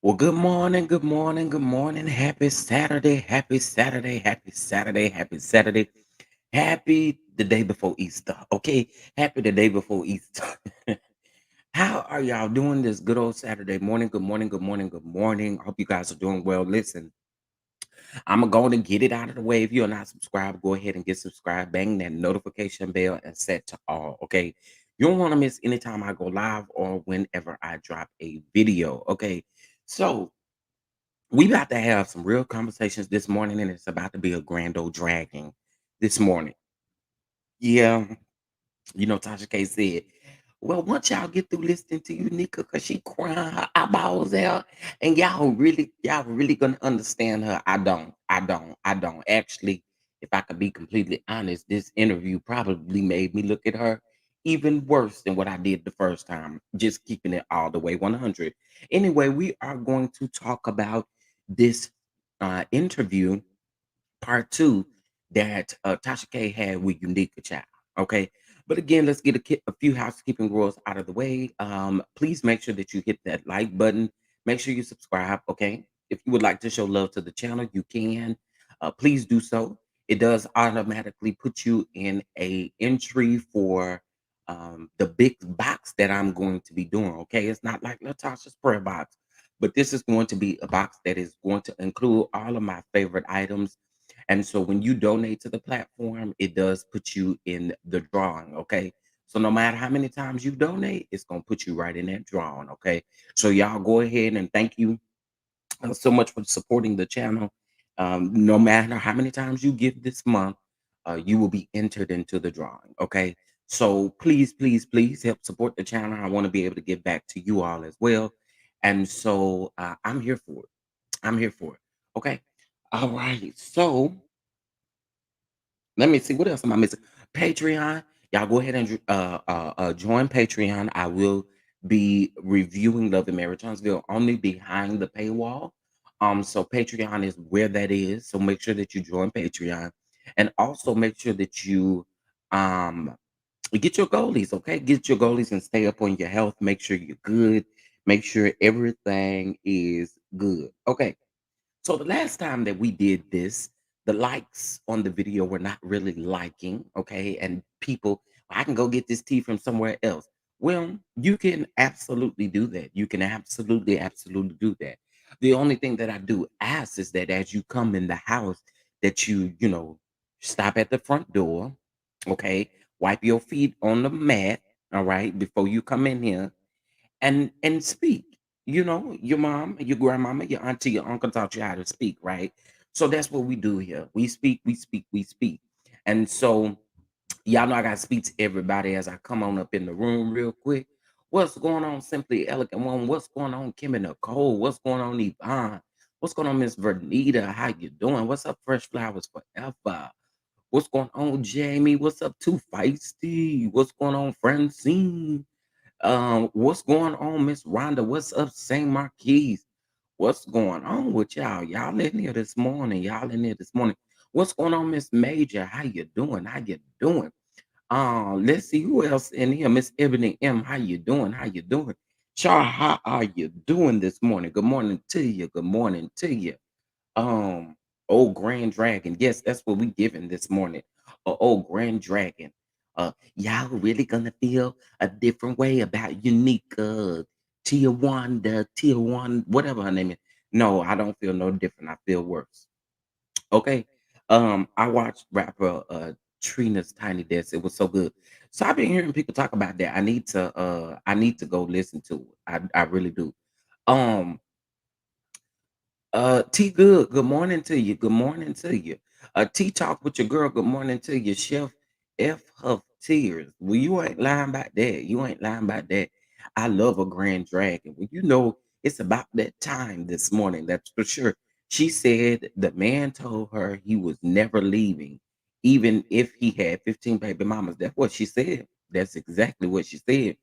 Well, good morning, good morning, good morning. Happy Saturday, happy Saturday, happy Saturday, happy Saturday. Happy the day before Easter. Okay, happy the day before Easter. How are y'all doing this good old Saturday morning? Good morning, good morning, good morning. I hope you guys are doing well. Listen, I'm going to get it out of the way. If you're not subscribed, go ahead and get subscribed. Bang that notification bell and set to all. Okay, you don't want to miss anytime I go live or whenever I drop a video. Okay, so we about to have some real conversations this morning, and it's about to be a grand old dragging this morning. Yeah, Tasha K said, well, once y'all get through listening to UNYKUE, because she crying her eyeballs out, and y'all really gonna understand her. I don't. Actually, if I could be completely honest, this interview probably made me look at her even worse than what I did the first time, just keeping it all the way 100. Anyway, we are going to talk about this interview part two that Tasha K had with Unique Child. Okay. But again, let's get a few housekeeping rules out of the way. Please make sure that you hit that like button. Make sure you subscribe. Okay. If you would like to show love to the channel, you can. Please do so. It does automatically put you in a entry for the big box that I'm going to be doing. Okay. It's not like Natasha's prayer box, but this is going to be a box that is going to include all of my favorite items, and so when you donate to the platform, it does put you in the drawing, okay? So no matter how many times you donate, it's gonna put you right in that drawing, okay? So y'all go ahead and thank you so much for supporting the channel. No matter how many times you give this month, you will be entered into the drawing, okay? So please, please, please help support the channel. I want to be able to give back to you all as well. And so I'm here for it. I'm here for it. Okay. All right. So let me see, what else am I missing? Patreon. Y'all go ahead and join Patreon. I will be reviewing Love and Marriage Huntsville only behind the paywall. So Patreon is where that is. So make sure that you join Patreon, and also make sure that you um get your goalies. Okay, get your goalies and stay up on your health. Make sure you're good. Make sure everything is good. Okay. So the last time that we did this, the likes on the video were not really liking, okay? And people, I can go get this tea from somewhere else. Well, you can absolutely do that. You can absolutely do that. The only thing that I do ask is that as you come in the house, that you stop at the front door, okay? Wipe your feet on the mat, all right, before you come in here and speak. Your mom, your grandmama, your auntie, your uncle taught you how to speak, right? So that's what we do here. We speak, we speak, we speak. And so y'all know I gotta speak to everybody as I come on up in the room real quick. What's going on, Simply Elegant One? What's going on, Kim and Nicole? What's going on, Yvonne? What's going on, Miss Vernita? How you doing? What's up, Fresh Flowers Forever? What's going on, Jamie? What's up, Too Feisty? What's going on, Francine? What's going on, Miss Rhonda? What's up, St. Marquis? What's going on with y'all? Y'all in here this morning. Y'all in here this morning. What's going on, Miss Major? How you doing? How you doing? Let's see who else in here. Miss Ebony M. How you doing? How you doing? Char, how are you doing this morning? Good morning to you. Good morning to you. Um, old Grand Dragon. Yes, that's what we giving this morning. Old Grand Dragon. Y'all really gonna feel a different way about Unique Tier 1, whatever her name is. No, I don't feel no different. I feel worse. Okay. I watched rapper Trina's Tiny Desk. It was so good. So I've been hearing people talk about that. I need to go listen to it. I really do. Um T Good, good morning to you. Good morning to you. T Talk with your girl, good morning to you. Chef F Huff Tears. Well, you ain't lying about that. You ain't lying about that. I love a grand dragon. Well, it's about that time this morning, that's for sure. She said the man told her he was never leaving, even if he had 15 baby mamas. That's what she said. That's exactly what she said.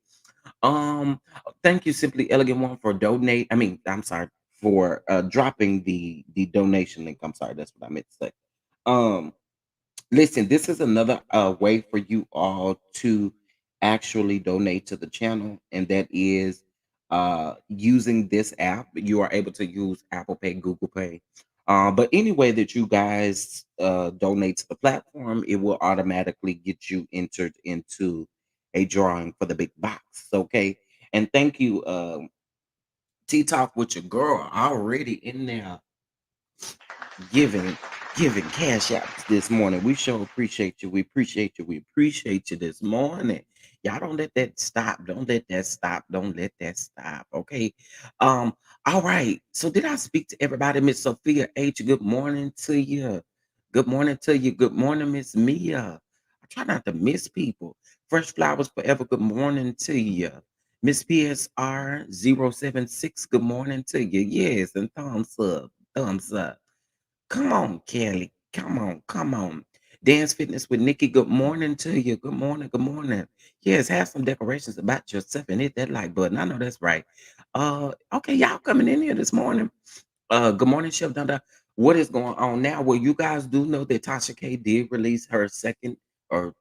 Um, Thank you, Simply Elegant One, for donate. I mean, I'm sorry for dropping the donation link. I'm sorry, that's what I meant to say. Um, Listen, this is another way for you all to actually donate to the channel, and that is using this app. You are able to use Apple Pay, Google Pay. But any way that you guys donate to the platform, it will automatically get you entered into a drawing for the big box. Okay. And thank you, T Talk with your girl already in there giving giving cash apps this morning. We sure appreciate you. We appreciate you. We appreciate you this morning. Y'all don't let that stop. Don't let that stop. Don't let that stop. Okay. All right. So did I speak to everybody? Miss Sophia H. Good morning to you. Good morning to you. Good morning, Miss Mia. I try not to miss people. Fresh Flowers Forever. Good morning to you. Miss PSR 076. Good morning to you. Yes, and thumbs up. Thumbs up. Come on, Kelly. Come on, come on. Dance Fitness with Nikki. Good morning to you. Good morning. Good morning. Yes, have some decorations about yourself and hit that like button. I know that's right. Okay, y'all coming in here this morning. Good morning, Chef Dunda. What is going on now? Well, you guys do know that Tasha K did release her second or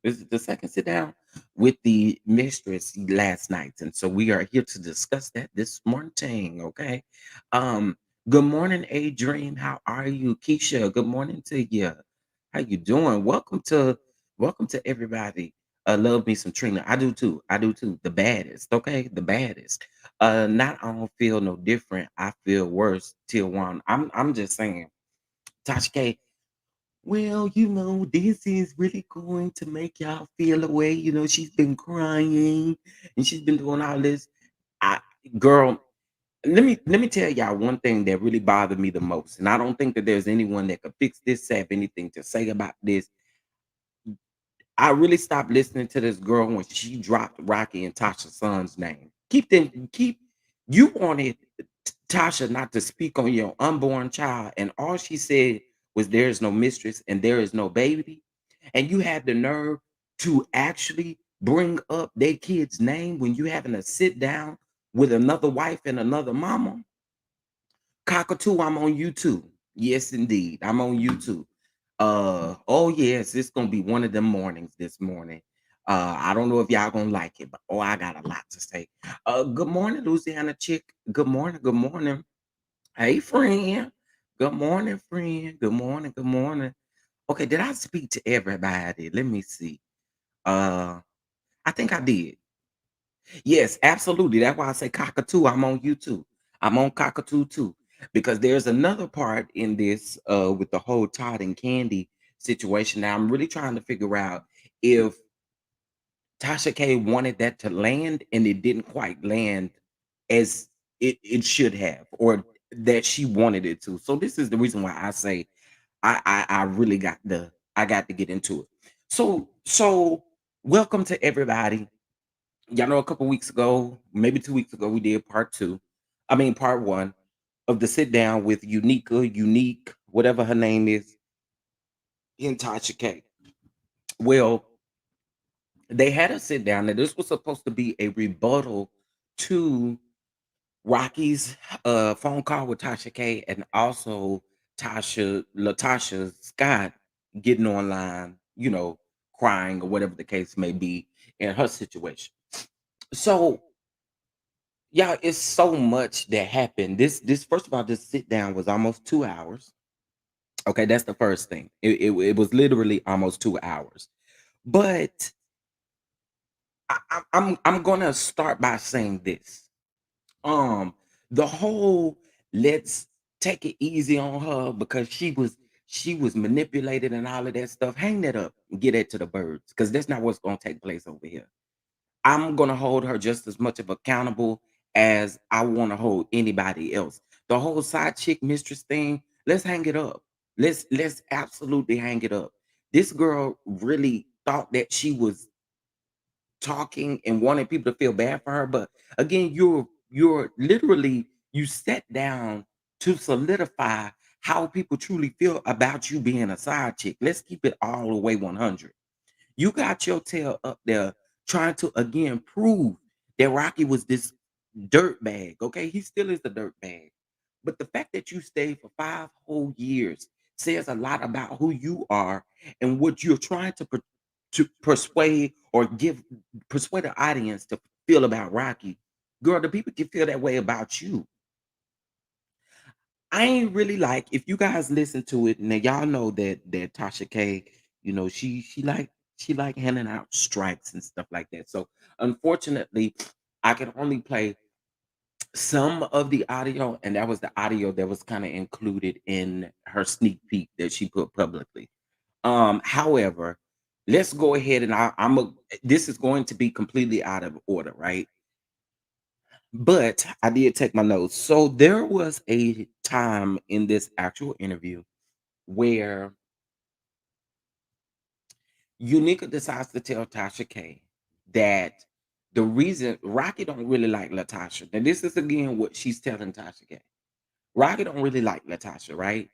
this is the second sit down with the mistress last night. And so we are here to discuss that this morning. Okay. Um, good morning, Adrian. How are you? Keisha, good morning to you. How you doing? Welcome to everybody. Love me some Trina. I do too. I do too. The baddest. Okay. The baddest. Not I don't feel no different. I feel worse till one. I'm just saying, Tasha K, well, this is really going to make y'all feel away. She's been crying and she's been doing all this. I girl, let me tell y'all one thing that really bothered me the most. And I don't think that there's anyone that could fix this, have anything to say about this. I really stopped listening to this girl when she dropped Rocky and Tasha's son's name. Keep you wanted Tasha not to speak on your unborn child, and all she said was there is no mistress and there is no baby. And you had the nerve to actually bring up their kid's name when you having to sit down with another wife and another mama. Cockatoo, I'm on YouTube. Yes, indeed. I'm on YouTube. Oh yes, it's gonna be one of them mornings this morning. I don't know if y'all gonna like it, but oh, I got a lot to say. Good morning, Louisiana chick. Good morning, good morning. Hey friend. Good morning, friend. Good morning, good morning. Okay, did I speak to everybody? Let me see. Uh I think I did. Yes, absolutely. That's why I say cockatoo. I'm on YouTube. I'm on cockatoo too. Because there's another part in this with the whole Todd and Candy situation. Now I'm really trying to figure out if Tasha K wanted that to land and it didn't quite land as it should have, or that she wanted it to. So this is the reason why I say I really got to get into it. So welcome to everybody. Y'all know a couple weeks ago, maybe 2 weeks ago, we did part two. I mean part one of the sit down with Unique, whatever her name is, in Tasha K. Well, they had a sit down, and this was supposed to be a rebuttal to Rocky's phone call with Tasha K, and also Latasha Scott getting online, crying or whatever the case may be in her situation. So yeah, it's so much that happened. This first of all, this sit down was almost 2 hours. Okay, that's the first thing. It was literally almost 2 hours. But I'm gonna start by saying this. Um, the whole let's take it easy on her because she was manipulated and all of that stuff. Hang that up and get it to the birds because that's not what's gonna take place over here. I'm gonna hold her just as much of accountable as I want to hold anybody else. The whole side chick mistress thing, let's hang it up. Let's absolutely hang it up. This girl really thought that she was talking and wanted people to feel bad for her, but again, you're literally you sat down to solidify how people truly feel about you being a side chick. Let's keep it all the way 100. You got your tail up there trying to again prove that Rocky was this dirt bag. Okay, he still is the dirt bag. But the fact that you stayed for 5 whole years says a lot about who you are and what you're trying to persuade or persuade the audience to feel about Rocky. Girl, the people can feel that way about you. I ain't really like if you guys listen to it, now y'all know that Tasha K, she like handing out strikes and stuff like that. So unfortunately, I can only play some of the audio, and that was the audio that was kind of included in her sneak peek that she put publicly. However, let's go ahead and this is going to be completely out of order, right? But I did take my notes. So there was a time in this actual interview where Unica decides to tell Tasha K that the reason Rocky don't really like Latasha. Now, this is again what she's telling Tasha K. Rocky don't really like Latasha, right?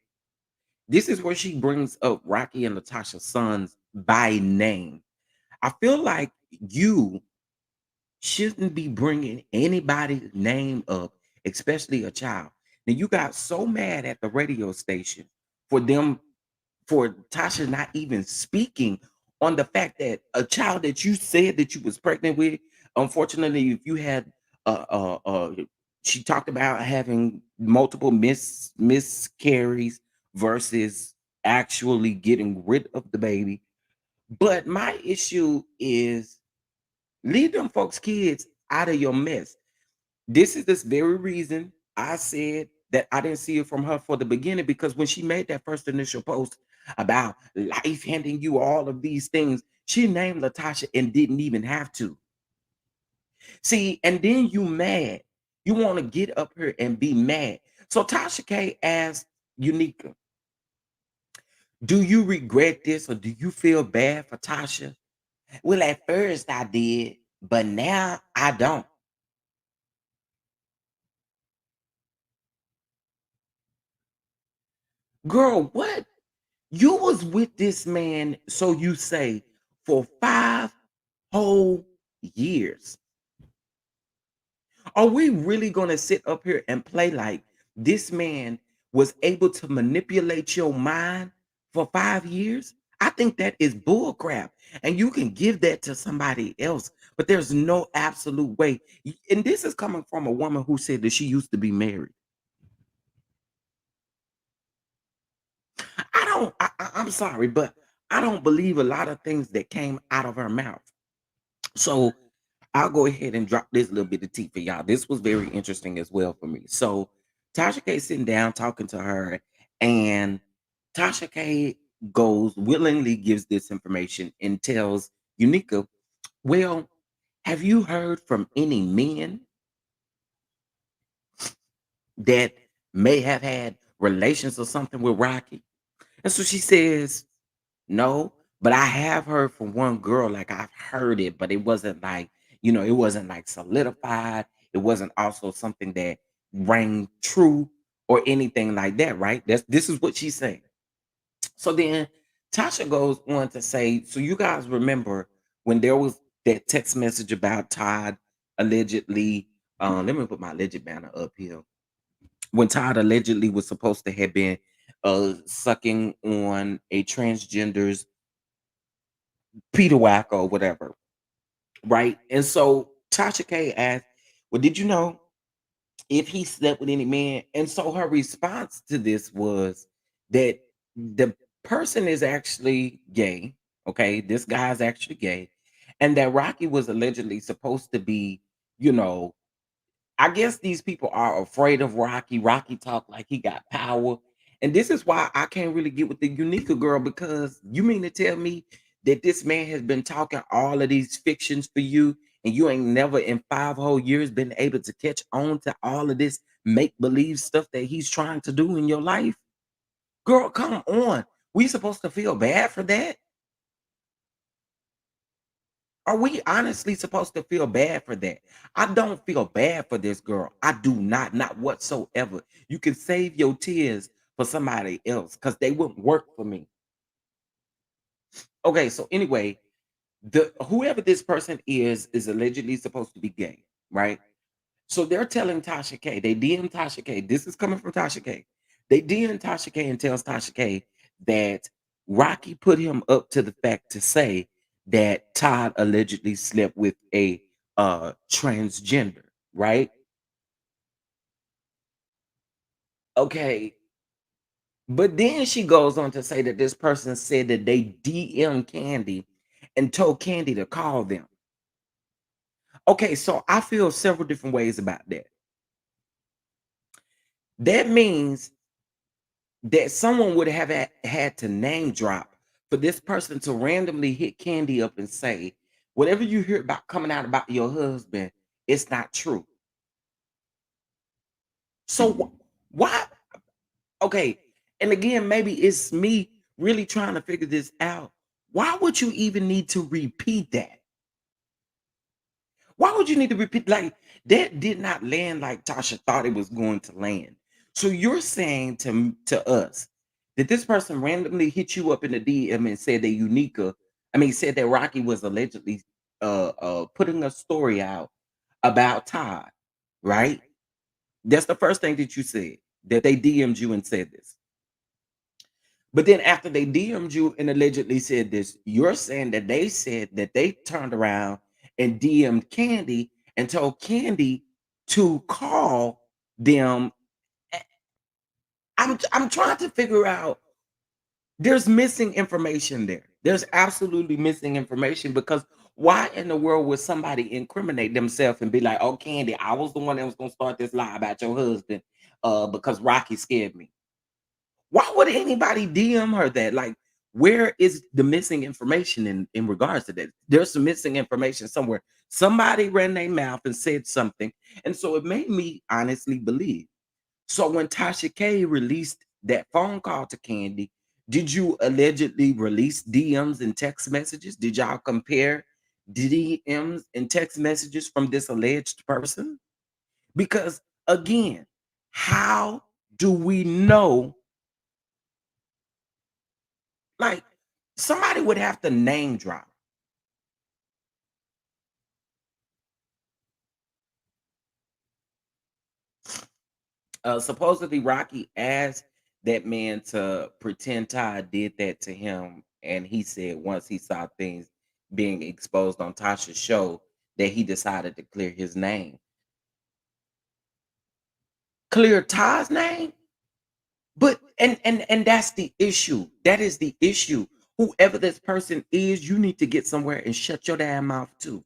This is where she brings up Rocky and Latasha's sons by name. I feel like you shouldn't be bringing anybody's name up, especially a child. Now you got so mad at the radio station for them for Tasha not even speaking on the fact that a child that you said that you was pregnant with, unfortunately, if you had she talked about having multiple miscarries versus actually getting rid of the baby. But my issue is leave them folks' kids out of your mess. This is this very reason I said that I didn't see it from her for the beginning because when she made that first initial post about life handing you all of these things, she named Latasha and didn't even have to. See, and then you mad. You want to get up here and be mad. So Tasha K asked Unica, do you regret this or do you feel bad for Tasha? Well, at first I did, but now I don't. Girl, what? You was with this man, so you say, for 5 whole years. Are we really gonna sit up here and play like this man was able to manipulate your mind for 5 years? I think that is bull crap. And you can give that to somebody else, but there's no absolute way. And this is coming from a woman who said that she used to be married. I'm sorry, but I don't believe a lot of things that came out of her mouth. So I'll go ahead and drop this little bit of tea for y'all. This was very interesting as well for me. So Tasha K sitting down talking to her, and Tasha K goes willingly gives this information and tells Unica, well, have you heard from any men that may have had relations or something with Rocky? And so she says, no, but I have heard from one girl, like I've heard it, but it wasn't like, it wasn't like solidified. It wasn't also something that rang true or anything like that, right? This is what she's saying. So then Tasha goes on to say, so you guys remember when there was that text message about Todd allegedly, let me put my alleged banner up here. When Todd allegedly was supposed to have been sucking on a transgender's Peter Whack or whatever, right? And so Tasha K asked, well, did you know if he slept with any man? And so her response to this was that the person is actually gay. Okay, this guy's actually gay, and that Rocky was allegedly supposed to be, you know, I guess these people are afraid of Rocky. Rocky talk like he got power. And this is why I can't really get with the Unica girl, because you mean to tell me that this man has been talking all of these fictions for you and you ain't never in 5 whole years been able to catch on to all of this make believe stuff that he's trying to do in your life? Girl, come on. We supposed to feel bad for that? Are we honestly supposed to feel bad for that? I don't feel bad for this girl. I do not whatsoever. You can save your tears for somebody else because they wouldn't work for me. Okay, so anyway, the whoever this person is allegedly supposed to be gay, right? So they're telling Tasha K, they DM Tasha K. This is coming from Tasha K. They DM Tasha K and tells Tasha K that Rocky put him up to the fact to say that Todd allegedly slept with a transgender. right? Okay. But then she goes on to say that this person said that they DM Candy and told Candy to call them. Okay, so I feel several different ways about that. That means that someone would have had to name drop for this person to randomly hit Candy up and say, whatever you hear about coming out about your husband, it's not true. So why? Okay, and again, maybe it's me really trying to figure this out. Why would you even need to repeat that? Why would you need to repeat like that did not land like Tasha thought it was going to land? So you're saying to us that this person randomly hit you up in the DM and said that said that Rocky was allegedly putting a story out about Todd, right? That's the first thing that you said, that they DM'd you and said this. But then after they DM'd you and allegedly said this, you're saying that they said that they turned around and DM'd Candy and told Candy to call them. A- I'm trying to figure out, there's missing information there. There's absolutely missing information, because why in the world would somebody incriminate themselves and be like, "Oh, Candy, I was the one that was gonna start this lie about your husband because Rocky scared me." Why would anybody DM her that? Like, where is the missing information in regards to that? There's some missing information somewhere. Somebody ran their mouth and said something, and so it made me honestly believe. So when Tasha K released that phone call to Candy, did you allegedly release DMs and text messages? Did y'all compare DMs and text messages from this alleged person? Because again, how do we know? Like, somebody would have to name drop. Supposedly, Rocky asked that man to pretend Todd did that to him, and he said once he saw things being exposed on Tasha's show, that he decided to clear his name. Clear Todd's name? But and that's the issue. That is the issue. Whoever this person is, you need to get somewhere and shut your damn mouth too.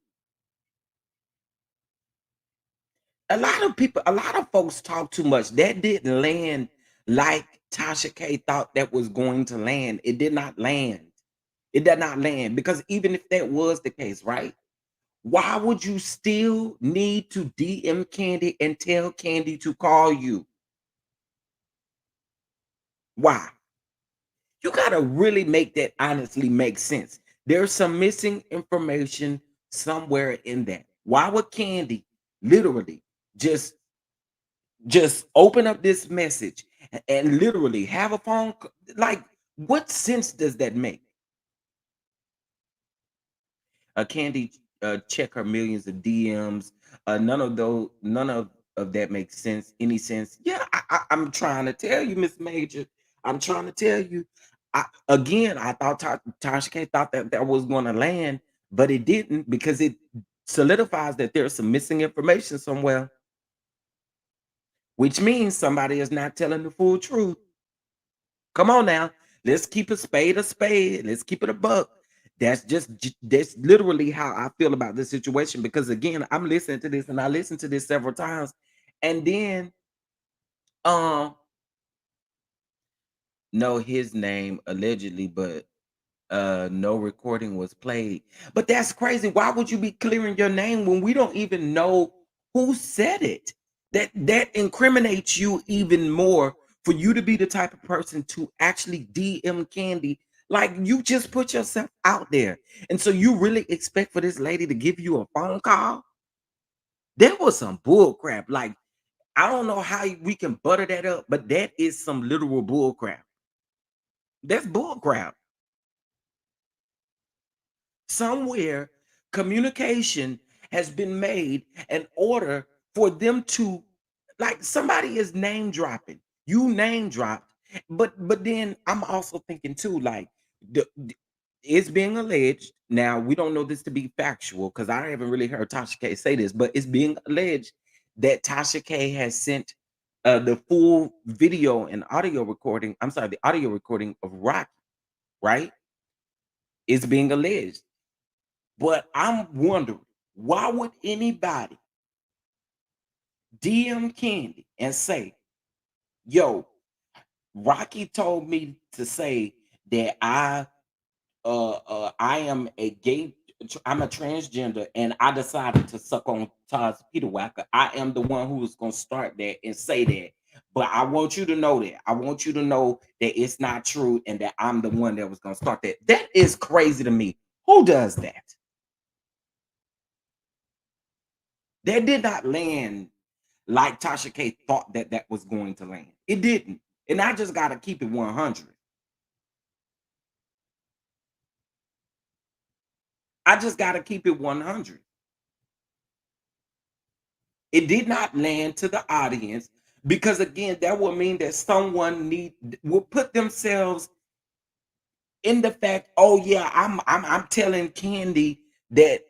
A lot of folks talk too much. That didn't land like Tasha K thought that was going to land. It did not land. It did not land, because even if that was the case, right? Why would you still need to DM Candy and tell Candy to call you? Why? You got to really make that honestly make sense. There's some missing information somewhere in that. Why would Candy literally just open up this message and literally have a like, what sense does that make? Candy check her millions of DMs. None of that makes sense. Any sense? Yeah, I'm trying to tell you, Miss Major. I'm trying to tell you. Again, I thought Tasha K thought that that was going to land, but it didn't, because it solidifies that there's some missing information somewhere, which means somebody is not telling the full truth. Come on now. Let's keep a spade a spade. Let's keep it a buck. That's literally how I feel about this situation, because again, I'm listening to this and I listened to this several times. And then um know his name allegedly, but no recording was played. But that's crazy. Why would you be clearing your name when we don't even know who said it? That incriminates you even more, for you to be the type of person to actually DM Candy. Like, you just put yourself out there. And so you really expect for this lady to give you a phone call? That was some bull crap. Like, I don't know how we can butter that up, but that is some literal bull crap. That's bull crap. Somewhere communication has been made in order for them to, like, somebody is name dropping, you name dropped. But then I'm also thinking too, like, it's being alleged. Now we don't know this to be factual, because I haven't really heard Tasha K say this, but it's being alleged that Tasha K has sent the full video and audio recording. I'm sorry, the audio recording of Rocky, right? Is being alleged. But I'm wondering, why would anybody DM Candy and say, yo, Rocky told me to say that I am a gay, I'm a transgender, and I decided to suck on Todd's Peter Wacker. I am the one who was gonna start that and say that. But I want you to know that. I want you to know that it's not true and that I'm the one that was gonna start that. That is crazy to me. Who does that? That did not land like Tasha K thought that that was going to land. It didn't. And I just got to keep it 100. I just got to keep it 100. It did not land to the audience because again, that would mean that someone will put themselves in the fact, oh yeah, I'm telling Candy that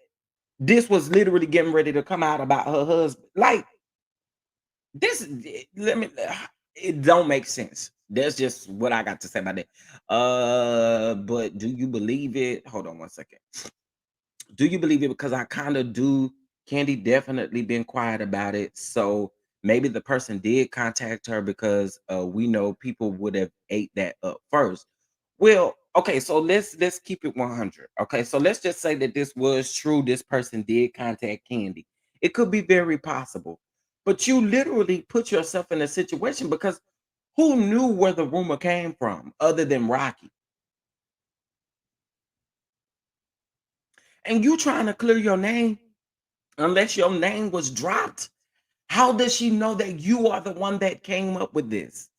this was literally getting ready to come out about her husband. Like this, let me. It don't make sense. That's just what I got to say about that. But do you believe it? Hold on one second. Do you believe it? Because I kind of do. Candy definitely been quiet about it. So maybe the person did contact her because we know people would have ate that up first. Well, okay, so let's keep it 100. Okay, so let's just say that this was true. This person did contact Candy. It could be very possible. But you literally put yourself in a situation because who knew where the rumor came from other than Rocky? And you trying to clear your name unless your name was dropped. How does she know that you are the one that came up with this?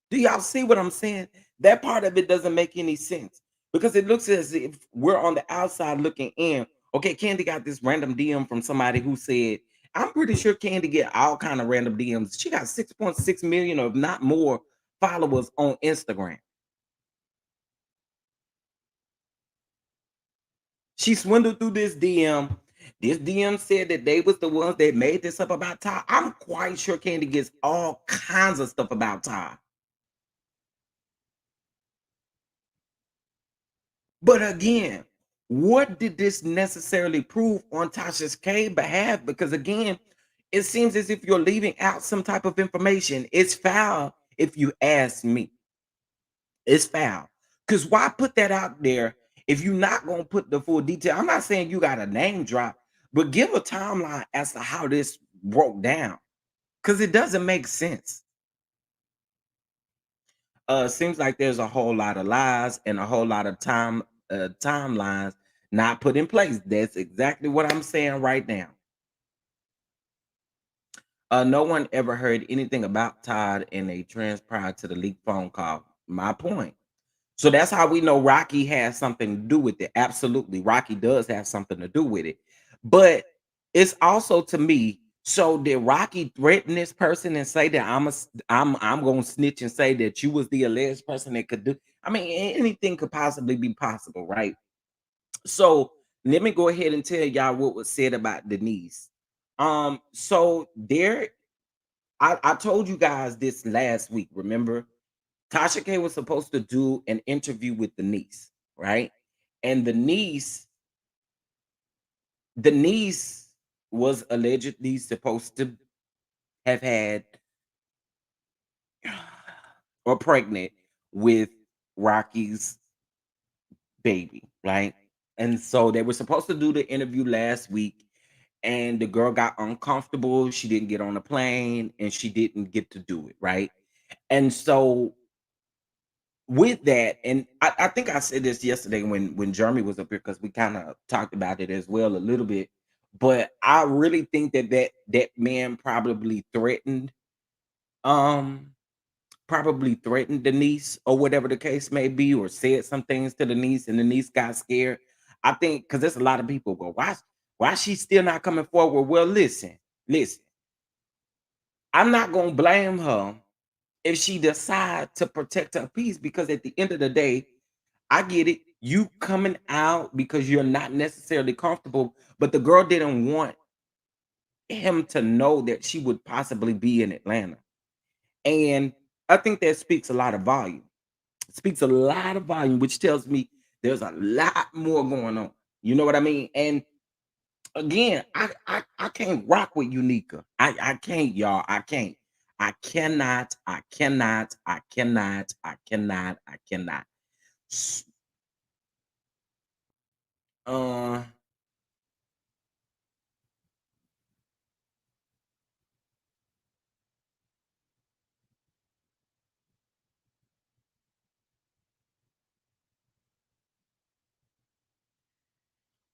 Do y'all see what I'm saying? That part of it doesn't make any sense because it looks as if we're on the outside looking in. Okay, Candy got this random DM from somebody who said, I'm pretty sure Candy get all kind of random DMs. She got 6.6 million or not more followers on Instagram. She swindled through this DM. This DM said that they was the ones that made this up about Ty. I'm quite sure Candy gets all kinds of stuff about Ty. But again, what did this necessarily prove on Tasha's K behalf? Because again, it seems as if you're leaving out some type of information. It's foul if you ask me. It's foul. Because why put that out there if you're not going to put the full detail? I'm not saying you got a name drop, but give a timeline as to how this broke down. Because it doesn't make sense. Seems like there's a whole lot of lies and a whole lot of timelines not put in place. That's exactly what I'm saying right now. No one ever heard anything about Todd and a trans prior to the leaked phone call. My point. So that's how we know Rocky has something to do with it. Absolutely, Rocky does have something to do with it. But it's also to me. So did Rocky threaten this person and say that I'm gonna snitch and say that you was the alleged person that could do? I mean, anything could possibly be possible, right? So let me go ahead and tell y'all what was said about Denise. So there, I told you guys this last week. Remember, Tasha K was supposed to do an interview with the niece, right? And the niece was allegedly supposed to have had or pregnant with Rocky's baby, right? And so they were supposed to do the interview last week, and the girl got uncomfortable. She didn't get on the plane and she didn't get to do it, right? And so with that, and I think I said this yesterday when Jeremy was up here because we kind of talked about it as well a little bit. But I really think that that man um probably threatened the niece or whatever the case may be, or said some things to the niece, and the niece got scared. I think because there's a lot of people go, why she still not coming forward? Well, listen, I'm not gonna blame her if she decide to protect her peace because at the end of the day, I get it. You coming out because you're not necessarily comfortable, but the girl didn't want him to know that she would possibly be in Atlanta. And I think that speaks a lot of volume. It speaks a lot of volume, which tells me there's a lot more going on. You know what I mean? And again, I can't rock with Unika. I can't, y'all. I can't. I cannot. I cannot. I cannot. I cannot. I cannot. S- Uh.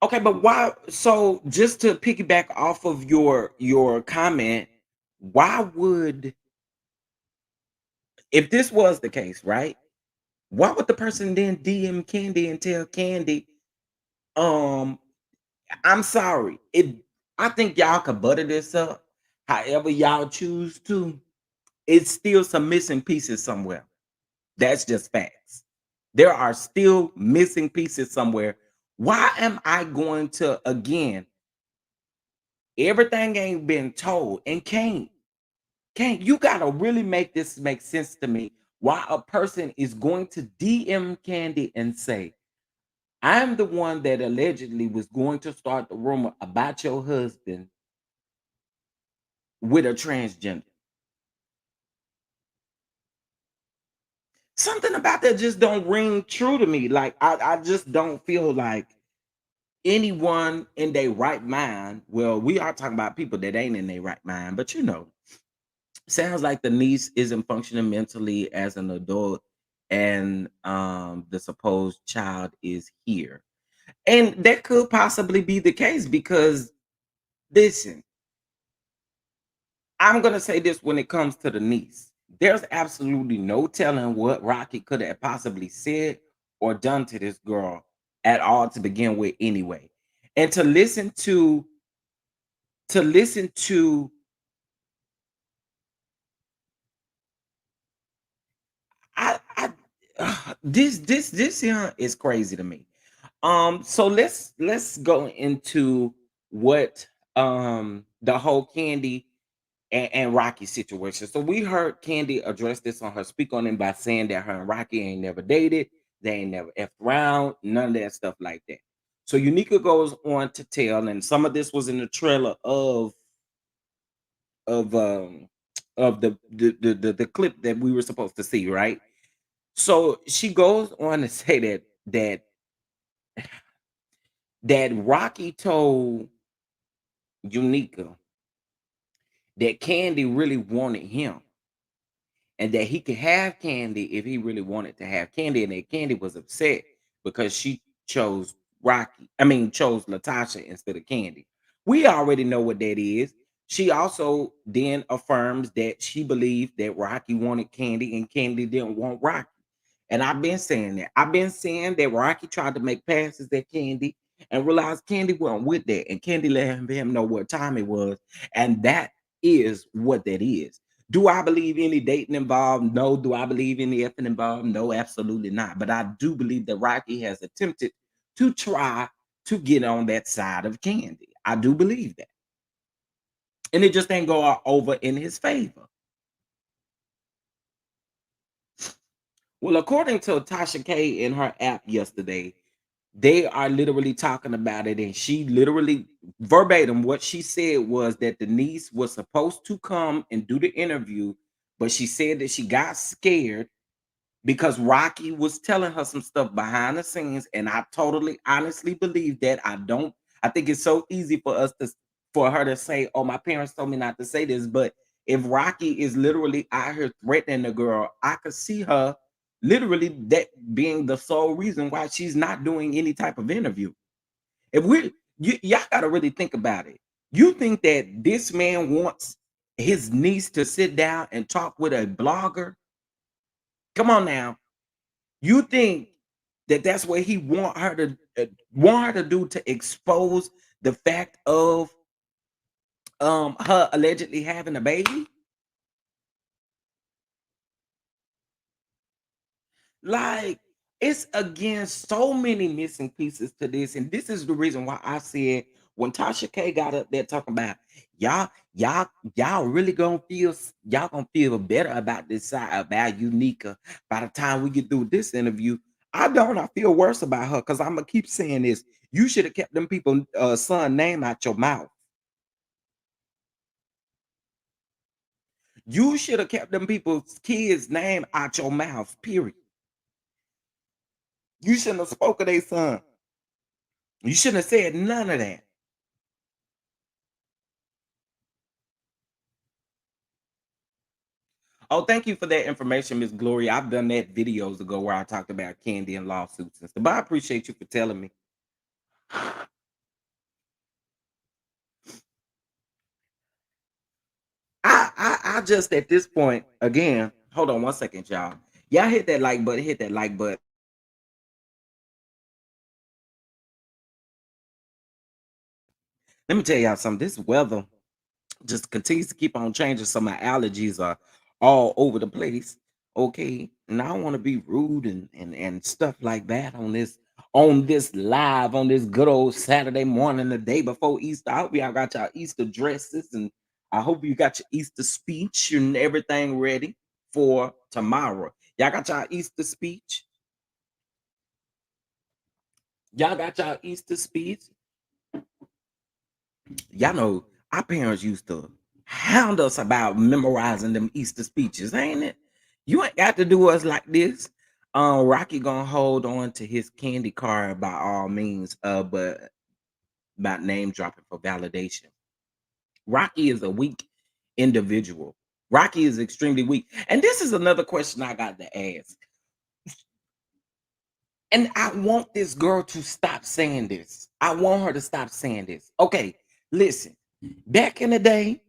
Okay, but why? So just to piggyback off of your comment, why would, if this was the case, right? Why would the person then DM Candy and tell Candy, um, I'm sorry. I think y'all could butter this up however y'all choose to. It's still some missing pieces somewhere. That's just facts. There are still missing pieces somewhere. Why am I going to, again, everything ain't been told and can't you gotta really make this make sense to me why a person is going to DM Candy and say, I'm the one that allegedly was going to start the rumor about your husband with a transgender. Something about that just don't ring true to me. Like I just don't feel like anyone in their right mind. Well, we are talking about people that ain't in their right mind, but sounds like the niece isn't functioning mentally as an adult, and the supposed child is here. And that could possibly be the case because, listen, I'm gonna say this when it comes to the niece. There's absolutely no telling what Rocky could have possibly said or done to this girl at all to begin with anyway. And to listen to I this here is crazy to me. So let's go into what the whole Candy and Rocky situation. So we heard Candy address this on her speak on him by saying that her and Rocky ain't never dated, they ain't never effed around, none of that stuff like that. So Unika goes on to tell, and some of this was in the trailer of um of the clip that we were supposed to see, right? So she goes on to say that Rocky told Unika that Candy really wanted him and that he could have Candy if he really wanted to have Candy, and that Candy was upset because she chose chose Latasha instead of Candy. We already know what that is. She also then affirms that she believed that Rocky wanted Candy and Candy didn't want Rocky. And I've been saying that. I've been saying that Rocky tried to make passes at Candy and realized Candy wasn't with that. And Candy let him know what time it was. And that is what that is. Do I believe any dating involved? No. Do I believe any effing involved? No, absolutely not. But I do believe that Rocky has attempted to try to get on that side of Candy. I do believe that. And it just ain't go over in his favor. Well, according to Tasha K in her app yesterday, they are literally talking about it. And she literally, verbatim, what she said was that the niece was supposed to come and do the interview, but she said that she got scared because Rocky was telling her some stuff behind the scenes, and I totally honestly believe that. I think it's so easy for her to say, "Oh, my parents told me not to say this," but if Rocky is literally out here threatening the girl, I could see her literally that being the sole reason why she's not doing any type of interview. If y'all got to really think about it. You think that this man wants his niece to sit down and talk with a blogger? Come on now. You think that that's what he want her to do to expose the fact of her allegedly having a baby? Like, it's again so many missing pieces to this, and this is the reason why I said when Tasha K got up there talking about y'all, y'all really gonna feel y'all gonna feel better about this side about Unica by the time we get through this interview. I don't. I feel worse about her because I'm gonna keep saying this. You should have kept them people son name out your mouth. You should have kept them people's kids' name out your mouth. Period. You shouldn't have spoken their son. You shouldn't have said none of that. Oh, thank you for that information, Miss Gloria. I've done that videos ago where I talked about candy and lawsuits and stuff. But I appreciate you for telling me. I just at this point again. Hold on one second, y'all. Y'all hit that like button. Hit that like button. Let me tell y'all something. This weather just continues to keep on changing. So my allergies are all over the place. Okay. And I don't want to be rude and stuff like that on this live on this good old Saturday morning, the day before Easter. I hope y'all got y'all Easter dresses and I hope you got your Easter speech and everything ready for tomorrow. Y'all got y'all Easter speech. Y'all got y'all Easter speech. Y'all know our parents used to hound us about memorizing them Easter speeches, ain't it? You ain't got to do us like this. Rocky gonna hold on to his candy card by all means, but about name dropping for validation. Rocky is a weak individual. Rocky is extremely weak. And this is another question I got to ask. And I want this girl to stop saying this. I want her to stop saying this. Okay, listen. Back in the day,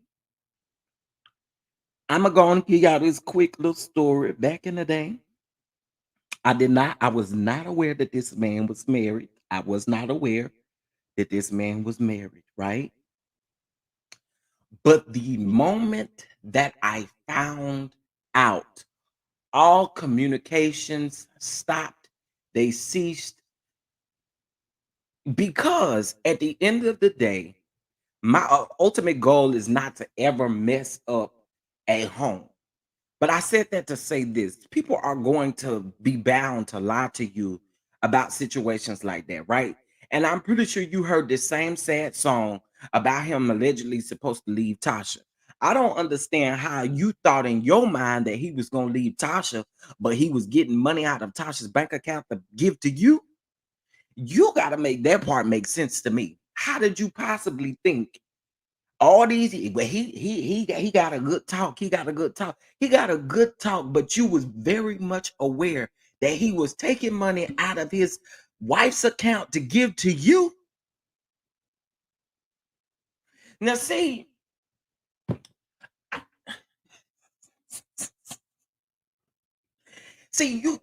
I'm gonna go and give y'all this quick little story. Back in the day, I was not aware that this man was married. I was not aware that this man was married, right? But the moment that I found out, all communications stopped, they ceased because at the end of the day, my ultimate goal is not to ever mess up a home. But I said that to say this people are going to be bound to lie to you about situations like that, right? And I'm pretty sure you heard this same sad song about him allegedly supposed to leave Tasha. I don't understand how you thought in your mind that he was going to leave Tasha, but he was getting money out of Tasha's bank account to give to you. You got to make that part make sense to me. How did you possibly think all these but he got a good talk. He got a good talk. He got a good talk, but you was very much aware that he was taking money out of his wife's account to give to you. Now see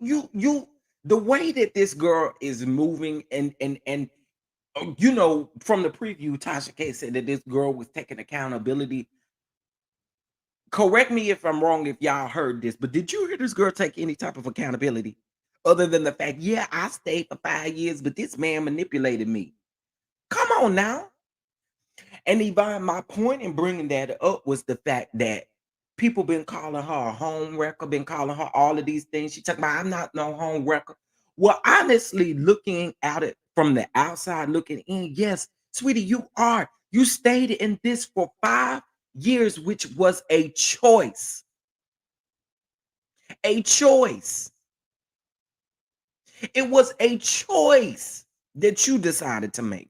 you the way that this girl is moving and you know from the preview Tasha K said that this girl was taking accountability. Correct me if I'm wrong if y'all heard this, but did you hear this girl take any type of accountability other than the fact, yeah, I stayed for 5 years, but this man manipulated me? Come on now. And Yvonne, my point in bringing that up was the fact that people been calling her a home wrecker, been calling her all of these things. She talking about, I'm not no home wrecker. Well, honestly, looking at it from the outside, looking in, yes, sweetie, you are. You stayed in this for 5 years, which was a choice. A choice. It was a choice that you decided to make.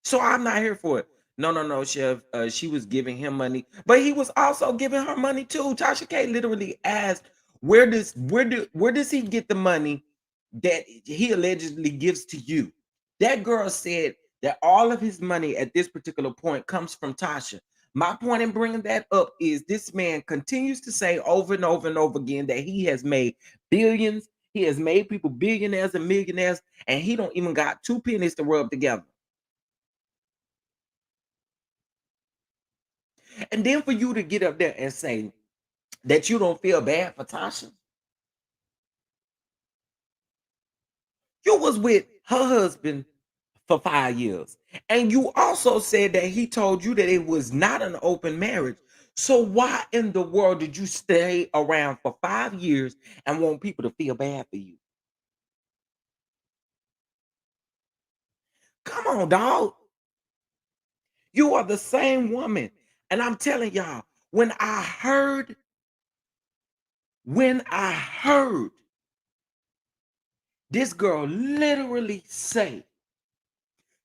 So I'm not here for it. No, no, no, Chef. She was giving him money, but he was also giving her money too. Tasha K literally asked, where does he get the money that he allegedly gives to you?" That girl said that all of his money at this particular point comes from Tasha. My point in bringing that up is this man continues to say over and over and over again that he has made billions. He has made people billionaires and millionaires, and he don't even got two pennies to rub together. And then for you to get up there and say that you don't feel bad for Tasha, you was with her husband for 5 years. And you also said that he told you that it was not an open marriage. So why in the world did you stay around for 5 years and want people to feel bad for you? Come on, dog. You are the same woman. And I'm telling y'all, when I heard this girl literally say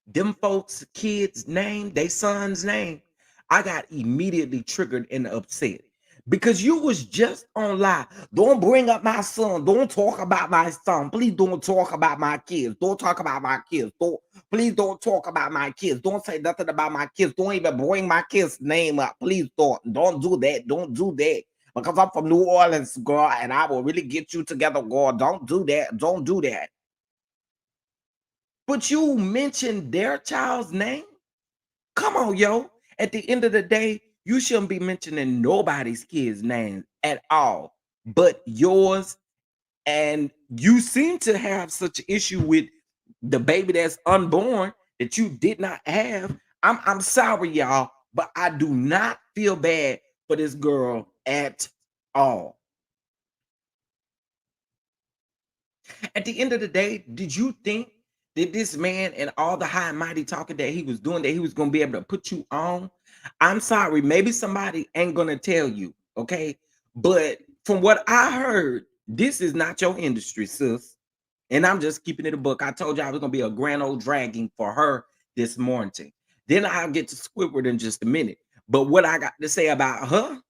them folks' kids' name, they son's name, I got immediately triggered and upset because you was just on live. Don't bring up my son. Don't talk about my son. Please don't talk about my kids. Don't talk about my kids. Please don't talk about my kids. Don't say nothing about my kids. Don't even bring my kids' name up. Please don't do that. Don't do that. Because I'm from New Orleans, girl, and I will really get you together, girl. Don't do that. Don't do that. But you mentioned their child's name? Come on, yo. At the end of the day, you shouldn't be mentioning nobody's kid's name at all but yours. And you seem to have such an issue with the baby that's unborn that you did not have. I'm sorry, y'all, but I do not feel bad for this girl at all. At the end of the day, did you think that this man and all the high and mighty talking that he was doing, that he was going to be able to put you on? I'm sorry, maybe somebody ain't going to tell you, okay? But from what I heard, this is not your industry, sis. And I'm just keeping it a book. I told you I was going to be a grand old dragging for her this morning. Then I'll get to Squidward in just a minute. But what I got to say about her,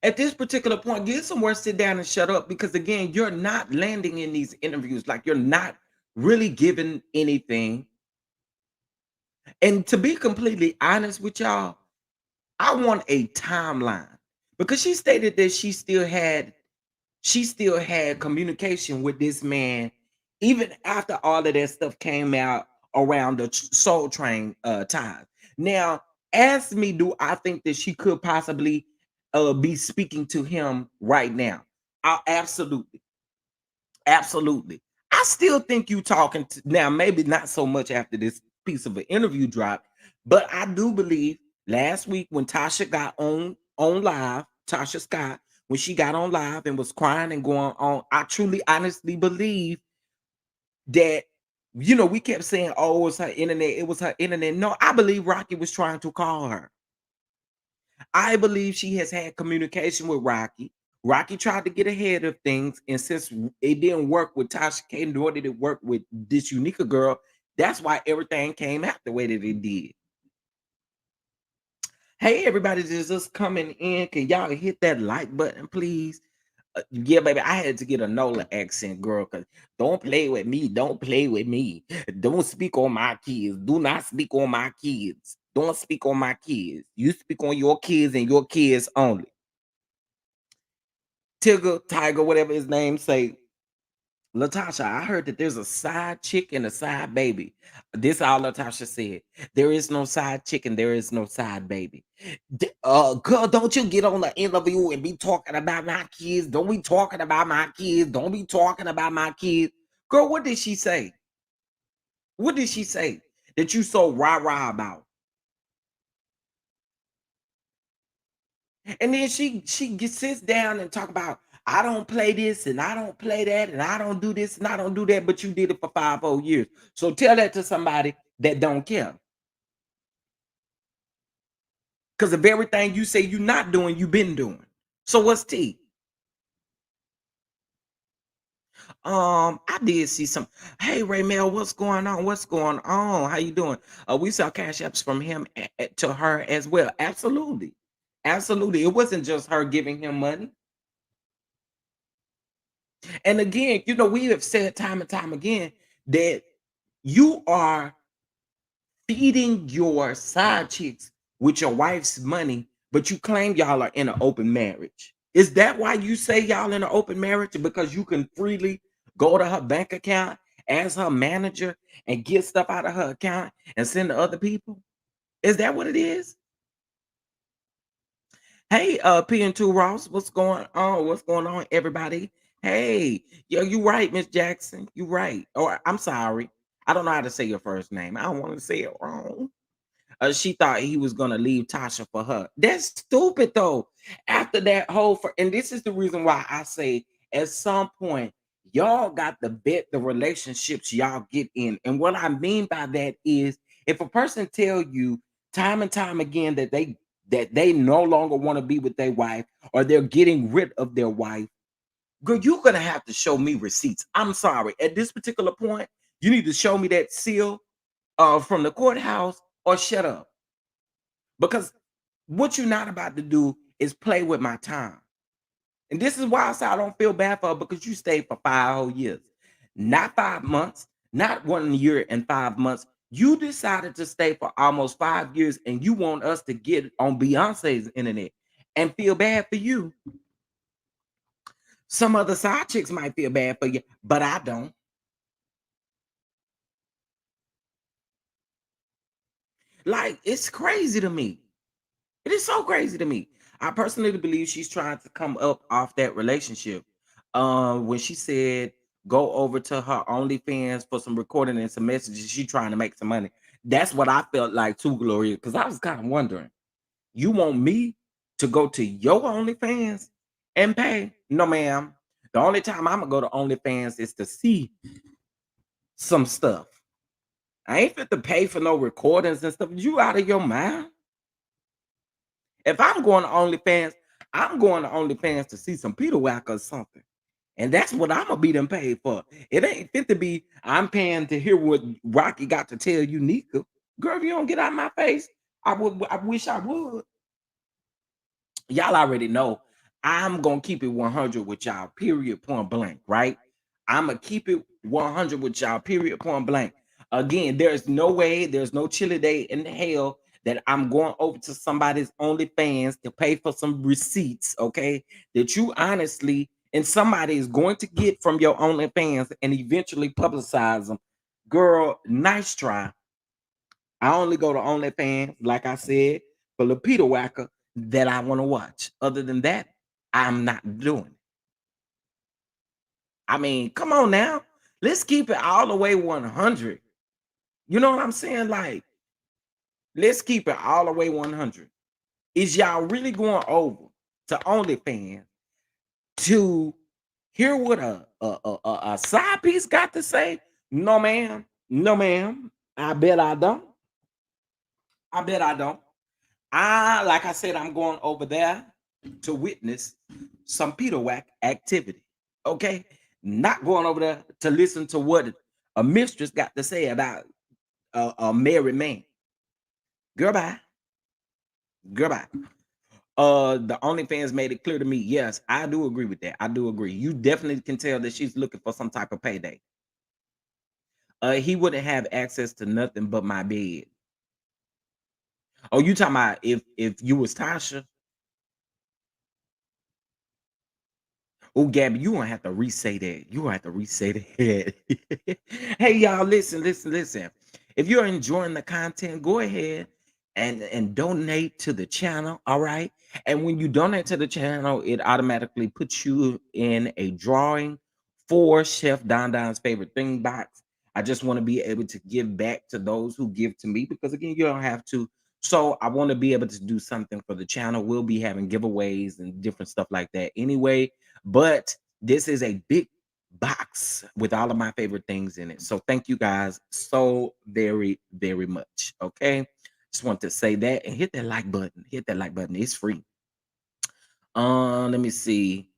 at this particular point, get somewhere, sit down, and shut up. Because again, you're not landing in these interviews. Like you're not really giving anything. And to be completely honest with y'all, I want a timeline because she stated that she still had communication with this man even after all of that stuff came out around the Soul Train time. Now, ask me, do I think that she could possibly be speaking to him right now? Absolutely. Absolutely. I still think you talking to now, maybe not so much after this piece of an interview drop, but I do believe last week when Tasha got on live, Tasha Scott, when she got on live and was crying and going on, I truly honestly believe that we kept saying, oh, it was her internet, it was her internet. No, I believe Rocky was trying to call her. I believe she has had communication with Rocky. Rocky tried to get ahead of things, and since it didn't work with Tasha K, nor did it work with this Unica girl, that's why everything came out the way that it did. Hey, everybody, just coming in. Can y'all hit that like button, please? Yeah, baby, I had to get a NOLA accent, girl, because don't play with me. Don't play with me. Don't speak on my kids. Do not speak on my kids. Don't speak on my kids. You speak on your kids and your kids only. Tigger, Tiger, whatever his name say. Latasha, I heard that there's a side chick and a side baby. This all Latasha said. There is no side chick and there is no side baby. Girl, don't you get on the interview and be talking about my kids. Don't be talking about my kids. Don't be talking about my kids. Girl, what did she say? What did she say that you so rah-rah about? And then sits down and talk about I don't play this and I don't play that and I don't do this and I don't do that, but you did it for 5 whole years. So tell that to somebody that don't care. Because of everything you say you're not doing, you've been doing. So what's T? I did see some. Hey, Raymel, what's going on? What's going on? How you doing? We saw cash apps from him to her as well. Absolutely, absolutely. It wasn't just her giving him money. And again, we have said time and time again that you are feeding your side chicks with your wife's money, but you claim y'all are in an open marriage. Is that why you say y'all in an open marriage? Because you can freely go to her bank account as her manager and get stuff out of her account and send to other people? Is that what it is? Hey, P2 Ross, what's going on? What's going on, everybody? Hey, yo, you right, Miss Jackson. You right. Or I'm sorry. I don't know how to say your first name. I don't want to say it wrong. She thought he was gonna leave Tasha for her. That's stupid though. After that whole and this is the reason why I say at some point y'all got to bet the relationships y'all get in. And what I mean by that is if a person tell you time and time again that they no longer want to be with their wife or they're getting rid of their wife, girl, you're gonna have to show me receipts. I'm sorry. At this particular point, you need to show me that seal from the courthouse or shut up. Because what you're not about to do is play with my time. And this is why I say I don't feel bad for her because you stayed for 5 whole years. Not 5 months, not 1 year and 5 months. You decided to stay for almost 5 years and you want us to get on Beyonce's internet and feel bad for you. Some other side chicks might feel bad for you, but I don't. Like, it's crazy to me. It is so crazy to me. I personally believe she's trying to come up off that relationship. When she said go over to her OnlyFans for some recording and some messages, she trying to make some money. That's what I felt like too, Gloria, because I was kind of wondering, you want me to go to your OnlyFans and pay? No, ma'am. The only time I'm gonna go to OnlyFans is to see some stuff. I ain't fit to pay for no recordings and stuff. You out of your mind? If I'm going to OnlyFans, I'm going to OnlyFans to see some Peter Whack or something. And that's what I'm gonna be them paid for. It ain't fit to be I'm paying to hear what Rocky got to tell you, Nika. Girl, if you don't get out of my face, I wish I would. Y'all already know I'm gonna keep it 100 with y'all, period, point blank, right? I'm gonna keep it 100 with y'all, period, point blank. Again, there's no way, there's no chilly day in hell that I'm going over to somebody's OnlyFans to pay for some receipts, okay? That you honestly and somebody is going to get from your OnlyFans and eventually publicize them. Girl, nice try. I only go to OnlyFans, like I said, for the Peter Whacker that I want to watch. Other than that, I'm not doing it. I mean, come on now. Let's keep it all the way 100. You know what I'm saying? Like, let's keep it all the way 100. Is y'all really going over to OnlyFans to hear what a side piece got to say? No, ma'am. No, ma'am. I bet I don't. I bet I don't. Like I said, I'm going over there to witness some Peter Whack activity. Okay, not going over there to listen to what a mistress got to say about a married man. Girl, bye. Girl, bye. The OnlyFans made it clear to me. Yes, I do agree with that. I do agree. You definitely can tell that she's looking for some type of payday. He wouldn't have access to nothing but my bed. Oh, you talking about if you was Tasha? Oh, Gabby, you gonna have to re-say that. You gonna have to re-say that. Hey, y'all, listen, listen, listen. If you're enjoying the content, go ahead and donate to the channel. All right. And when you donate to the channel, it automatically puts you in a drawing for Chef Don Don's favorite thing box. I just want to be able to give back to those who give to me because again, you don't have to. So I want to be able to do something for the channel. We'll be having giveaways and different stuff like that anyway, but this is a big box with all of my favorite things in it. So thank you guys so very, very much. Okay. Just want to say that and hit that like button. Hit that like button. It's free. Let me see.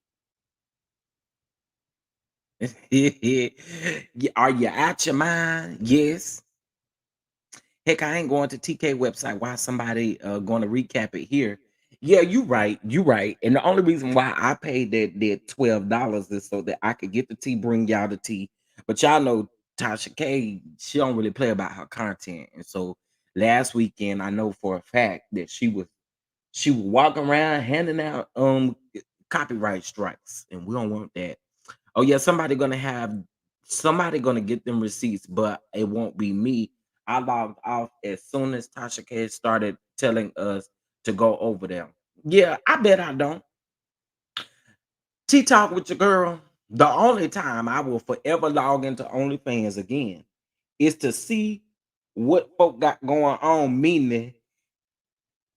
Are you out your mind? Yes. Heck, I ain't going to TK website. Why somebody going to recap it here? Yeah, you right. You right. And the only reason why I paid that $12 is so that I could get the tea, bring y'all the tea. But y'all know Tasha K, she don't really play about her content. And so last weekend, I know for a fact that she was walking around handing out copyright strikes, and we don't want that. Oh yeah, somebody gonna get them receipts, but it won't be me. I logged off as soon as Tasha K started telling us to go over them. Yeah, I bet I don't. Talk with your girl. The only time I will forever log into OnlyFans again is to see what folk got going on, meaning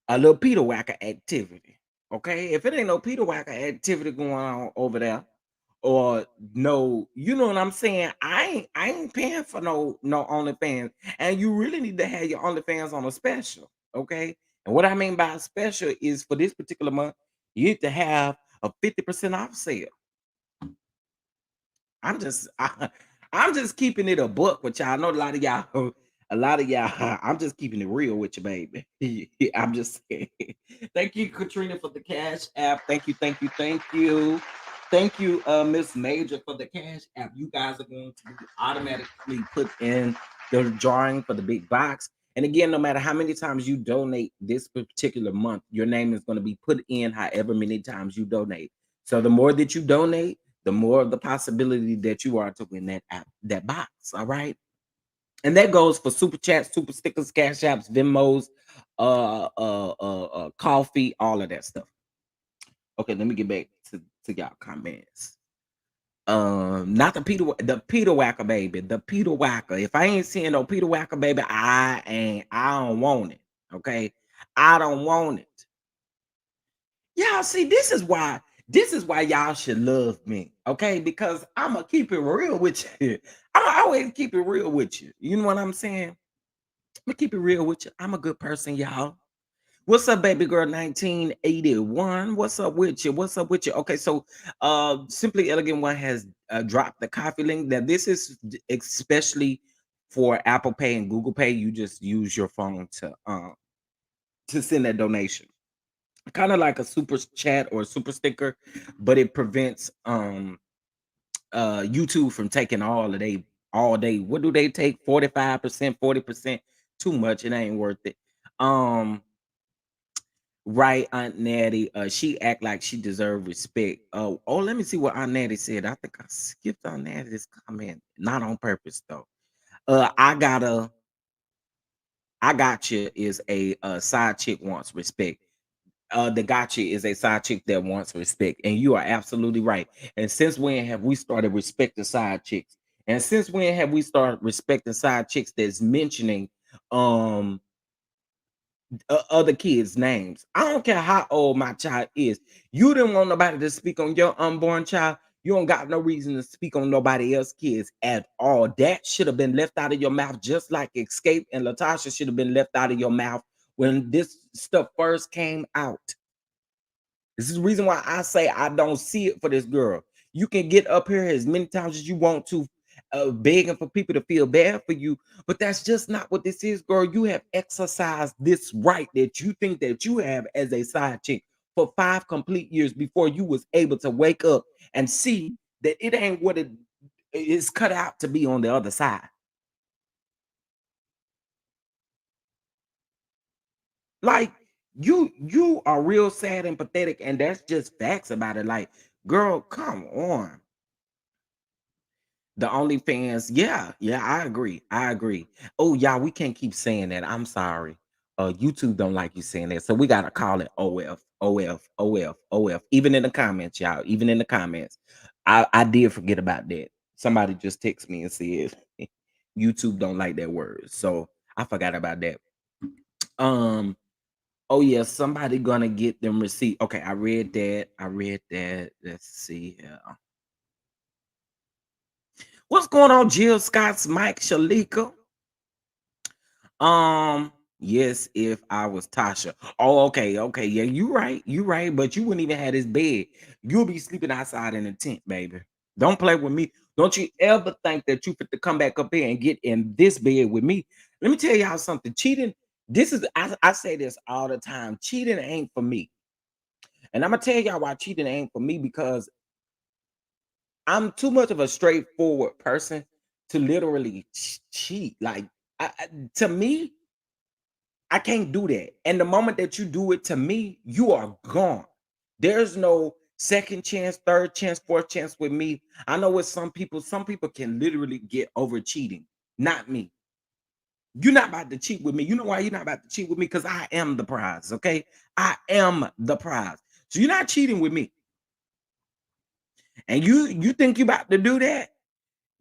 a little Peter Whacker activity. Okay, if it ain't no Peter Whacker activity going on over there, or no, you know what I'm saying? I ain't paying for no OnlyFans, and you really need to have your OnlyFans on a special. Okay, and what I mean by special is for this particular month, you need to have a 50% off sale. I'm just I'm just keeping it a buck with y'all. I know a lot of y'all, a lot of y'all, I'm just keeping it real with you, baby. I'm just saying. Thank you, Katrina, for the cash app. Thank you, thank you, thank you. Thank you, Miss Major, for the cash app. You guys are going to be automatically put in the drawing for the big box. And again, no matter how many times you donate this particular month, your name is going to be put in however many times you donate. So the more that you donate, the more of the possibility that you are to win that app, that box. All right. And that goes for super chats, super stickers, cash apps, Venmos, coffee, all of that stuff. Okay, let me get back to y'all comments. Not the Peter Whacker, baby. The Peter Whacker. If I ain't seeing no Peter Whacker, baby, I don't want it. Okay. I don't want it. Y'all see, this is why y'all should love me, okay? Because I'ma keep it real with you. I'ma always keep it real with you. You know what I'm saying? I'm gonna keep it real with you. I'm a good person, y'all. What's up, baby girl 1981? What's up with you? What's up with you? Okay, so Simply Elegant One has dropped the coffee link. Now, this is especially for Apple Pay and Google Pay. You just use your phone to send that donation, kind of like a super chat or a super sticker, but it prevents YouTube from taking all day. What do they take? 45%, 40%? Too much. It ain't worth it. Um, right, Aunt Natty. She act like she deserve respect. Oh, let me see what Aunt Natty said. I think I skipped Aunt Natty's comment. Not on purpose though. I got you is a side chick wants respect. The gotcha is a side chick that wants respect, and you are absolutely right. And since when have we started respecting side chicks? And since when have we started respecting side chicks that's mentioning um other kids' names? I don't care how old my child is. You didn't want nobody to speak on your unborn child. You don't got no reason to speak on nobody else's kids at all. That should have been left out of your mouth, just like Escape and Latasha should have been left out of your mouth when this stuff first came out. This is the reason why I say I don't see it for this girl. You can get up here as many times as you want to, begging for people to feel bad for you, but that's just not what this is, girl. You have exercised this right that you think that you have as a side chick for 5 complete years before you was able to wake up and see that it ain't what it is cut out to be on the other side. Like you are real sad and pathetic, and that's just facts about it. Like, girl, come on. The OnlyFans, yeah, yeah, I agree. I agree. Oh, y'all, we can't keep saying that. I'm sorry. YouTube don't like you saying that, so we gotta call it OF, OF, OF, OF. Even in the comments, y'all. Even in the comments, I did forget about that. Somebody just texted me and said YouTube don't like that word, so I forgot about that. Um. Oh yeah, somebody gonna get them receipt. Okay, I read that. I read that. Let's see here. What's going on, Jill Scott's Mike Shalika? Yes, if I was Tasha. Oh, okay, okay. Yeah, you right. You right. But you wouldn't even have this bed. You'll be sleeping outside in a tent, baby. Don't play with me. Don't you ever think that you fit to come back up here and get in this bed with me. Let me tell y'all something. Cheating, this is I say this all the time. Cheating ain't for me. And I'm gonna tell y'all why cheating ain't for me, because I'm too much of a straightforward person to literally cheat. Like, to me, I can't do that. And the moment that you do it to me, you are gone. There's no second chance, third chance, fourth chance with me. I know with some people can literally get over cheating. Not me. You're not about to cheat with me. You know why you're not about to cheat with me? Because I am the prize. Okay. I am the prize. So you're not cheating with me. And you think you about to do that?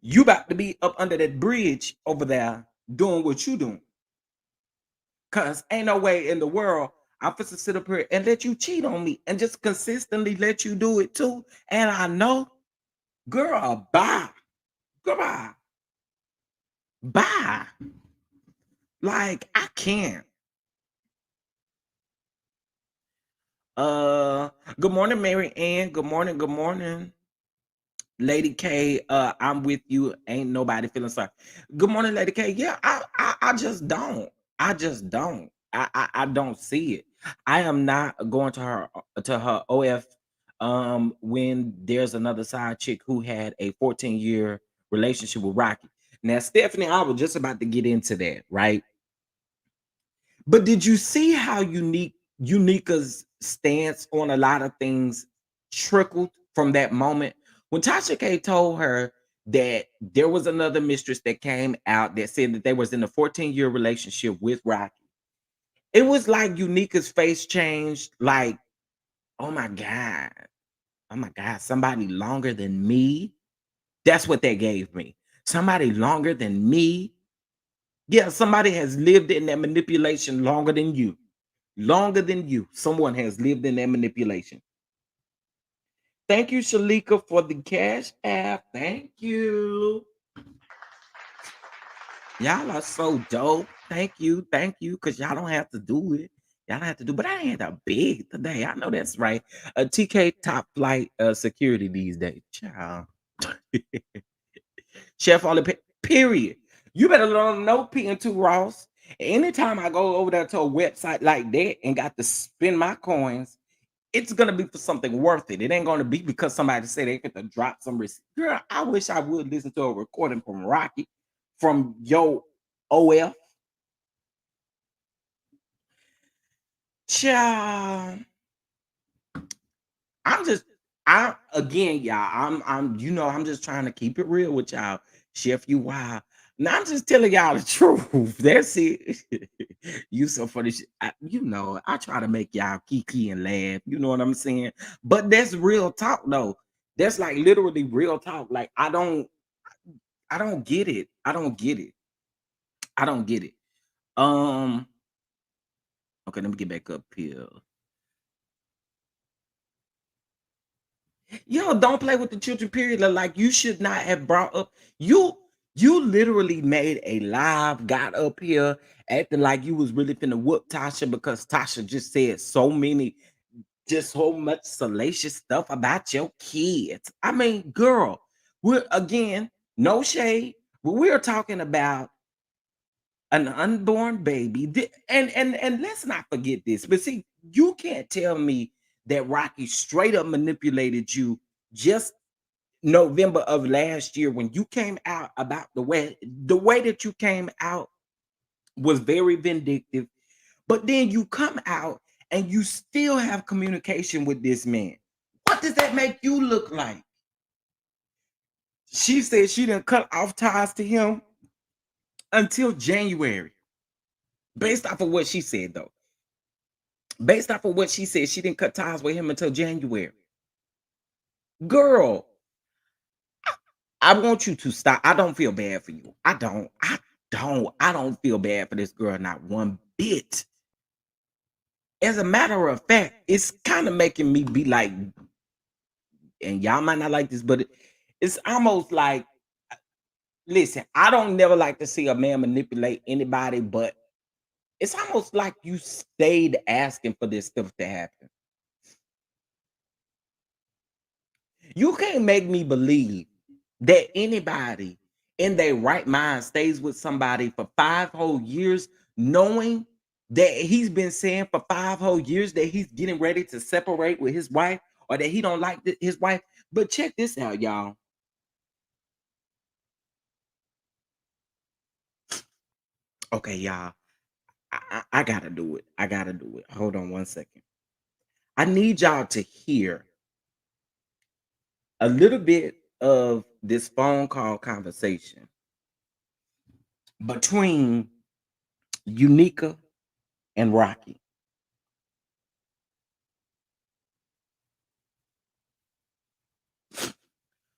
You about to be up under that bridge over there doing what you doing. Cause ain't no way in the world I'm supposed to sit up here and let you cheat on me and just consistently let you do it too. And I know, girl, bye. Goodbye. Bye. Like, I can't. Uh Good morning, Mary Ann. Good morning, good morning. Lady K, I'm with you. Ain't nobody feeling sorry. Good morning, Lady K. Yeah, I just don't. I just don't. I don't see it. I am not going to her OF when there's another side chick who had a 14-year relationship with Rocky. Now, Stephanie, I was just about to get into that, right? But did you see how Unica's stance on a lot of things trickled from that moment? When Tasha K told her that there was another mistress that came out that said that they was in a 14-year relationship with Rocky, it was like Unica's face changed, like, oh my God, oh my God, somebody longer than me. That's what they gave me. Somebody longer than me. Yeah, somebody has lived in that manipulation longer than you. Longer than you, someone has lived in that manipulation. Thank you, Shalika, for the cash app. Thank you. Y'all are so dope. Thank you, because y'all don't have to do it. Y'all don't have to do, but I ain't that big today. I know that's right. TK top flight security these days. Child. Chef on the period. You better learn no P2 Ross. Anytime I go over there to a website like that and got to spend my coins, it's gonna be for something worth it. It ain't gonna be because somebody said they get to drop some receipt. Girl, I wish I would listen to a recording from Rocky, from yo OF. Child. I'm just I again, y'all. I'm just trying to keep it real with y'all. Chef, you wild. Now I'm just telling y'all the truth. That's it. You so funny. I try to make y'all kiki and laugh. You know what I'm saying? But that's real talk though. That's like literally real talk. Like I don't get it. I don't get it. I don't get it. Um, okay, let me get back up here. Yo, don't play with the children, period. Like you should not have brought up you literally made a live, got up here, acting like you was really finna whoop Tasha because Tasha just said just so much salacious stuff about your kids. I mean, girl, we're again, no shade, but we're talking about an unborn baby. And let's not forget this. But see, you can't tell me that Rocky straight up manipulated you just November of last year when you came out about the way that you came out was very vindictive. But then you come out and you still have communication with this man. What does that make you look like? She said she didn't cut off ties to him until January. Based off of what she said, though. Based off of what she said, she didn't cut ties with him until January. Girl, I want you to stop. I don't feel bad for you. I don't feel bad for this girl, not one bit. As a matter of fact, it's kind of making me be like, and y'all might not like this, but it's almost like, listen, I don't never like to see a man manipulate anybody, but it's almost like you stayed asking for this stuff to happen. You can't make me believe that anybody in their right mind stays with somebody for 5 whole years, knowing that he's been saying for 5 whole years that he's getting ready to separate with his wife or that he don't like his wife. But check this out, y'all. Okay, y'all. I gotta do it. I gotta do it. Hold on 1 second. I need y'all to hear a little bit of this phone call conversation between Unika and Rocky.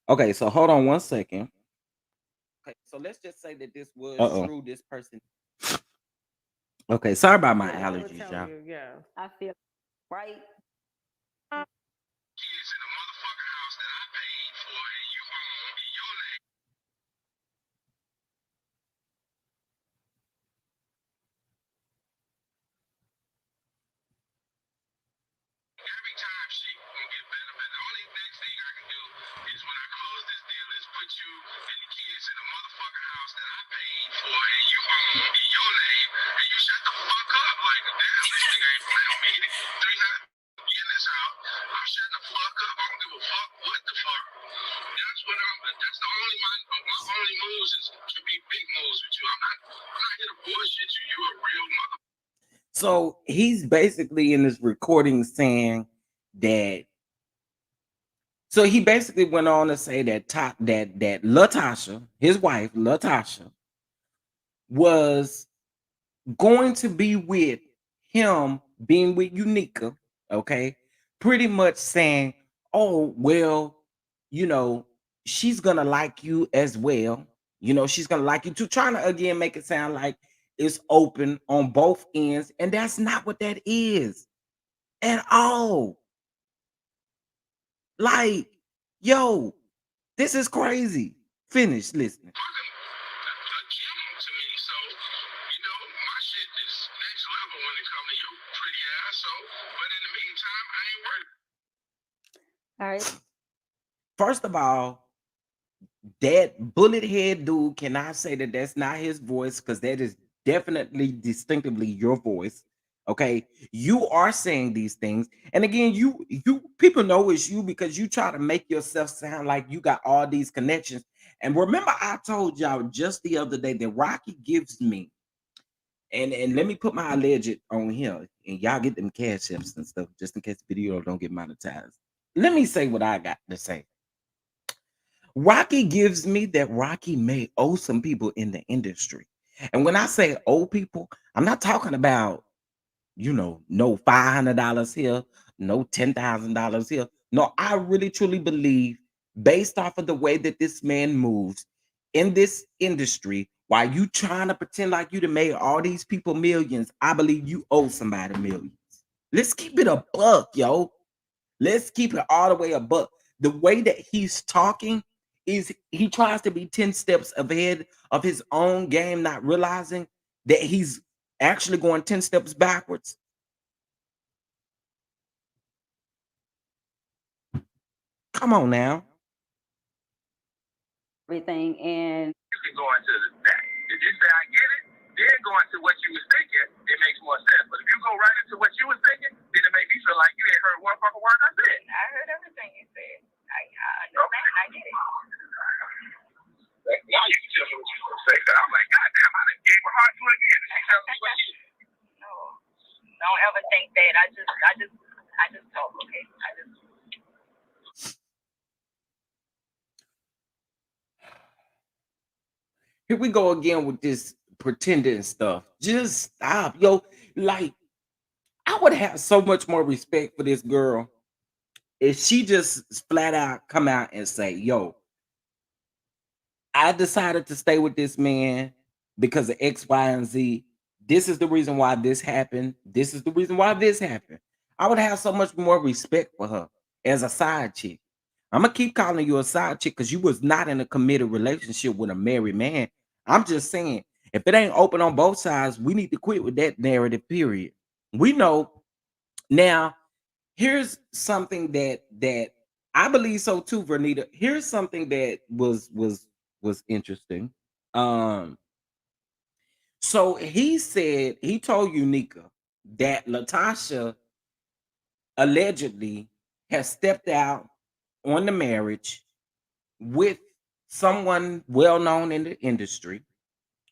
Okay, so hold on one second. Okay, so let's just say that this was true. This person. Okay, sorry about my allergies, y'all. You, yeah. I feel right. Kids in the motherfucking house that I paid for and you own in your name. Every time she gonna get better, but the only next thing I can do is when I close this deal is put you and the kids in the motherfucking house that I paid for and you own in your name and you shut the fuck up like damn this nigga ain't playing me. 300 in this house. I'm shutting the fuck up. I don't give a fuck what the fuck. That's the only my only moves is to be big moves with you. I'm not here to bullshit you. You a real mother. So he's basically in this recording saying that. So he basically went on to say that that Latasha, his wife Latasha, was going to be with him being with Unika. Okay, pretty much saying, "Oh well, you know, she's gonna like you as well. You know, she's gonna like you too." Trying to again make it sound like it's open on both ends, and that's not what that is at all. Like, yo, this is crazy. Finish listening. A gem to me, so you know my shit is next level when it comes to your pretty ass. So, but in the meantime, I ain't worried. All right. First of all, that bullet head dude cannot say that that's not his voice because that is definitely distinctively your voice. Okay, you are saying these things, and again, you people know it's you because you try to make yourself sound like you got all these connections. And remember, I told y'all just the other day that Rocky gives me, and let me put my alleged on here, and y'all get them cash apps and stuff just in case the video don't get monetized. Let me say what I got to say. Rocky gives me that Rocky may owe some people in the industry. And when I say owe people, I'm not talking about, no $500 here, no $10,000 here. No, I really truly believe, based off of the way that this man moves in this industry, while you trying to pretend like you done made all these people millions, I believe you owe somebody millions. Let's keep it a buck, yo. Let's keep it all the way a buck. The way that he's talking is he tries to be 10 steps ahead of his own game, not realizing that he's actually going 10 steps backwards. Come on now. Everything and You can go into that. If you say I get it, then go into what you was thinking, it makes more sense. But if you go right into what you was thinking, then it make me feel like you ain't heard one fucking word I said. I heard everything you said. I understand. I get it. Now you can tell me what you supposed to say. Cause I'm like, God damn, I done gave my heart to it again. She tells me what you. No, don't ever think that. I just talk. Okay, I just. Here we go again with this pretending stuff. Just stop, yo. Like, I would have so much more respect for this girl if she just flat out come out and say, yo, I decided to stay with this man because of X, Y, and Z. This is the reason why this happened. This is the reason why this happened. I would have so much more respect for her as a side chick. I'm gonna keep calling you a side chick because you was not in a committed relationship with a married man. I'm just saying, if it ain't open on both sides, we need to quit with that narrative. Period. We know now. Here's something that I believe so too, Vernita. Here's something that was interesting. Um, so he said he told Unika that Latasha allegedly has stepped out on the marriage with someone well known in the industry.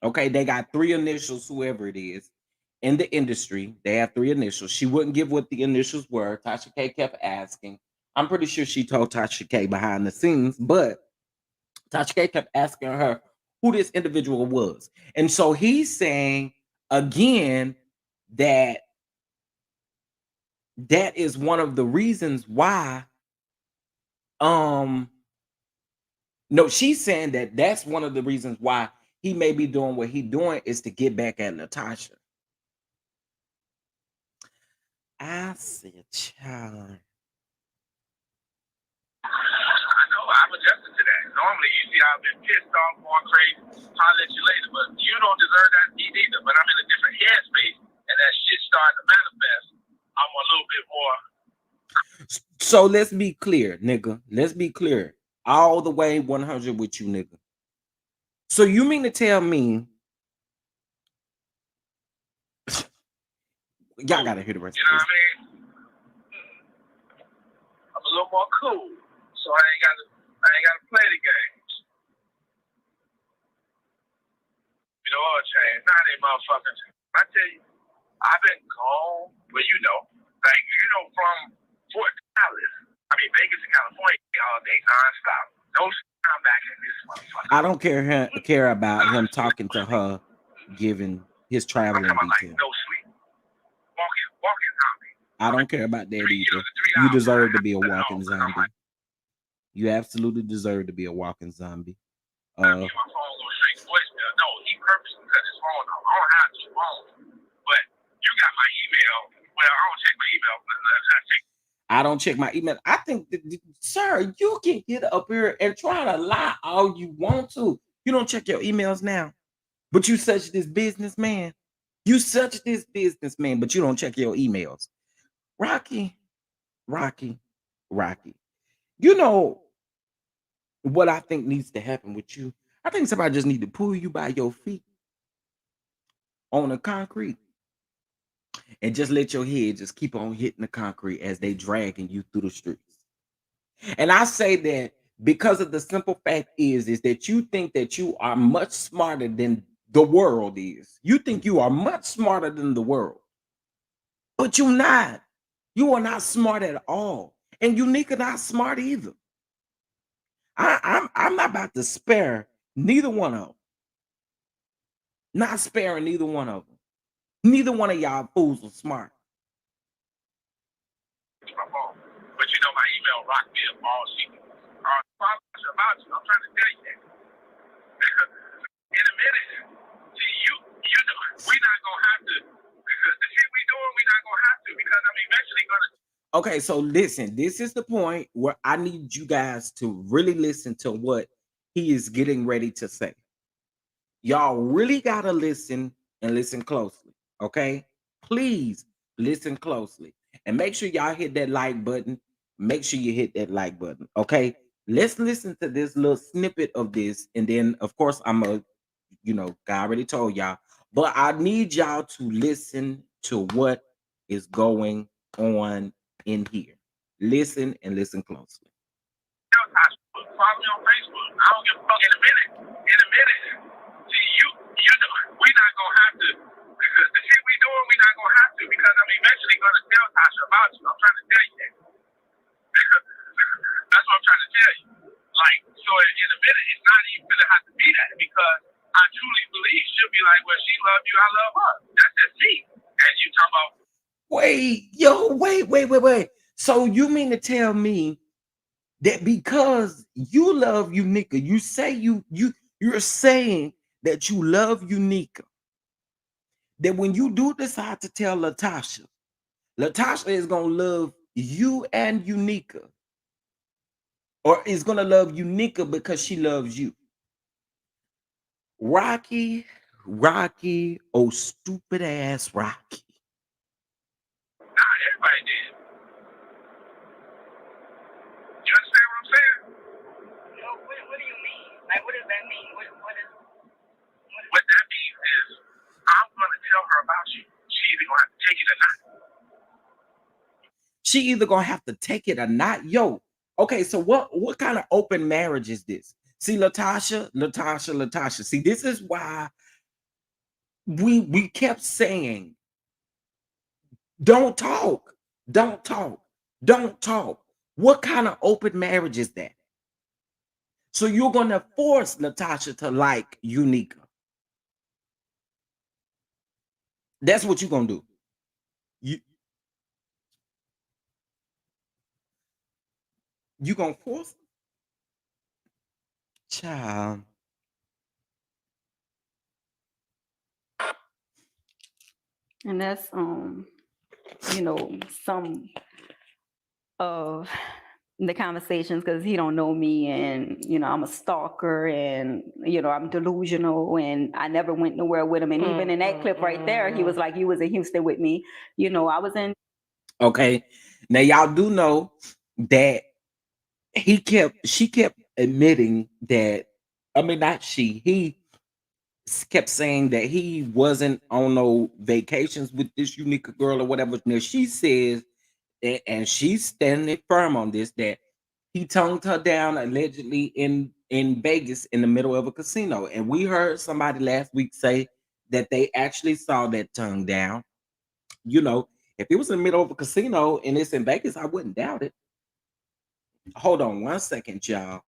Okay, they got three initials, whoever it is in the industry. They have three initials. She wouldn't give what the initials were. Tasha K kept asking. I'm pretty sure she told Tasha K behind the scenes, but Tasha K kept asking her who this individual was. And so he's saying again, that is one of the reasons why. Um, no, she's saying that that's one of the reasons why he may be doing what he doing is to get back at Natasha. I said, child. I know, I'm adjusted to that. Normally, you see, I've been pissed off, going crazy, holler at you later, but you don't deserve that either. But I'm in a different headspace, and that shit starting to manifest. I'm a little bit more. So let's be clear, nigga. Let's be clear. All the way 100 with you, nigga. So you mean to tell me y'all gotta hear the rest You of know this. what I mean? I'm a little more cool, so I ain't gotta play the games. You know what, Chad? Nah, they motherfuckers. I tell you, I've been gone, well, you know, like, you know, from Fort Dallas. I mean, Vegas and California all day, nonstop. No time back in this motherfucker. I don't care about him talking to her, giving his I'm traveling talking about like detail. no sleep. Walking zombie. I don't care about that 3, either. the 3 You hours. deserve to be a I know, walking 'cause I'm zombie. like, You absolutely deserve to be a walking zombie. me and my phone go straight to voicemail. No, he purposely cut his phone off. I don't have his phone, but you got my email. Well, I don't check my email, but I don't check my email. I think, sir, you can get up here and try to lie all you want to. You don't check your emails now, but you such this businessman. You such this businessman, but you don't check your emails. Rocky, Rocky, Rocky. You know what I think needs to happen with you? I think somebody just need to pull you by your feet on the concrete and just let your head just keep on hitting the concrete as they dragging you through the streets. And I say that because of the simple fact is that you think that you are much smarter than the world is. You think you are much smarter than the world, but you're not. You are not smart at all, and Unika not smart either. I'm not about to spare neither one of them. Not sparing neither one of them. Neither one of y'all fools are smart. my phone. But you know my email rocked me up all season. About you. I'm trying to tell you that. In a minute, see you know, we not gonna have to because the shit we doing, we not gonna have to because I'm eventually gonna. Okay, so listen, this is the point where I need you guys to really listen to what he is getting ready to say. Y'all really gotta listen and listen closely. Okay, please listen closely and make sure y'all hit that like button. Make sure you hit that like button. Okay, let's listen to this little snippet of this, and then of course I'm a, I already told y'all, but I need y'all to listen to what is going on in here. Listen and listen closely. Follow me on Facebook. I don't give a fuck. In a minute. See you know, we not gonna have to because the shit we doing, we not gonna have to because I'm eventually gonna tell Tasha about you. I'm trying to tell you that. That's what I'm trying to tell you. Like, so in a minute, it's not even gonna have to be that because I truly believe she'll be like, well, she love you, I love her. That's just me. And you talk about Wait. So you mean to tell me that because you love Unika, you say you're saying that you love Unika, that when you do decide to tell Latasha is gonna love you and Unika, or is gonna love Unika because she loves you. Rocky, oh stupid ass Rocky. nah, everybody did. You understand what I'm saying? No, what do you mean? Like, what does that mean? What that means is I'm gonna tell her about you. She either gonna have to take it or not. She either gonna have to take it or not. Yo, okay, so what kind of open marriage is this? See, Latasha. See, this is why we kept saying, don't talk. What kind of open marriage is that? So you're gonna force Latasha to like Unika. That's what you gonna do. You you gonna force child. And that's you know, some of the conversations because he don't know me, and I'm a stalker, and I'm delusional, and I never went nowhere with him. And even in that clip right there, he was like, "You was in Houston with me." I was in. Okay. Now y'all do know that she kept admitting that, I mean, not she, he kept saying that he wasn't on no vacations with this unique girl or whatever. Now she says, and she's standing firm on this, that he tongued her down allegedly in Vegas in the middle of a casino. And we heard somebody last week say that they actually saw that tongue down. You know, if it was in the middle of a casino and it's in Vegas, I wouldn't doubt it. Hold on one second, y'all.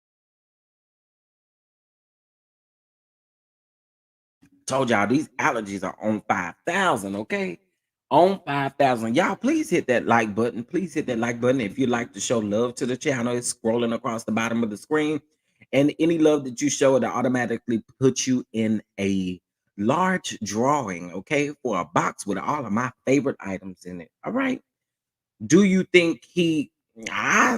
Told y'all these allergies are on 5,000, okay? On 5,000. Y'all, please hit that like button. Please hit that like button if you like to show love to the channel. It's scrolling across the bottom of the screen. And any love that you show, it'll automatically put you in a large drawing, okay? For a box with all of my favorite items in it. All right. Do you think he I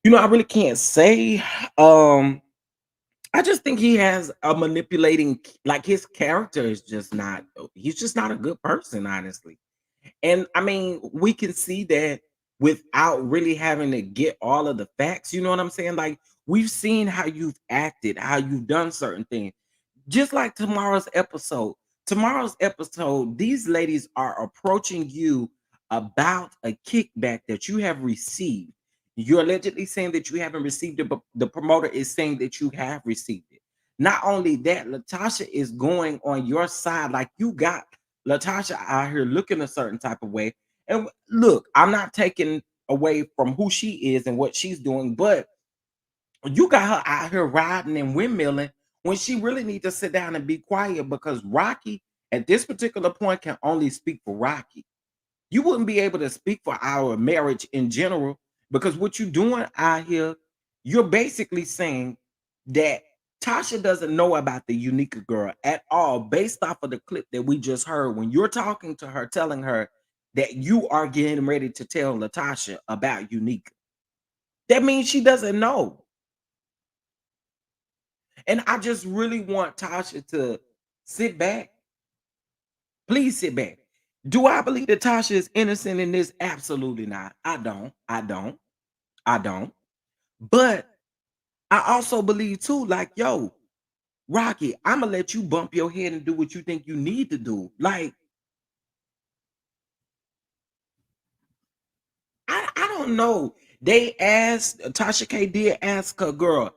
really can't say. I just think he has a manipulating, like his character is just not, he's just not a good person, honestly. And I mean, we can see that without really having to get all of the facts, you know what I'm saying? Like, we've seen how you've acted, how you've done certain things. Just like tomorrow's episode. Tomorrow's episode, these ladies are approaching you about a kickback that you have received. You're allegedly saying that you haven't received it, but the promoter is saying that you have received it. Not only that, Latasha is going on your side. Like, you got Latasha out here looking a certain type of way. And look, I'm not taking away from who she is and what she's doing, but you got her out here riding and windmilling when she really needs to sit down and be quiet, because Rocky at this particular point can only speak for Rocky. You wouldn't be able to speak for our marriage in general, because what you're doing out here, you're basically saying that Tasha doesn't know about the unique girl at all, based off of the clip that we just heard when you're talking to her, telling her that you are getting ready to tell Latasha about unique. That means she doesn't know. And I just really want Tasha to sit back. Please sit back. Do I believe that Tasha is innocent in this? Absolutely not. I don't. I don't. I don't. But I also believe too, like, yo, Rocky, I'm gonna let you bump your head and do what you think you need to do. Like, I don't know. They asked, Tasha K did ask her, girl,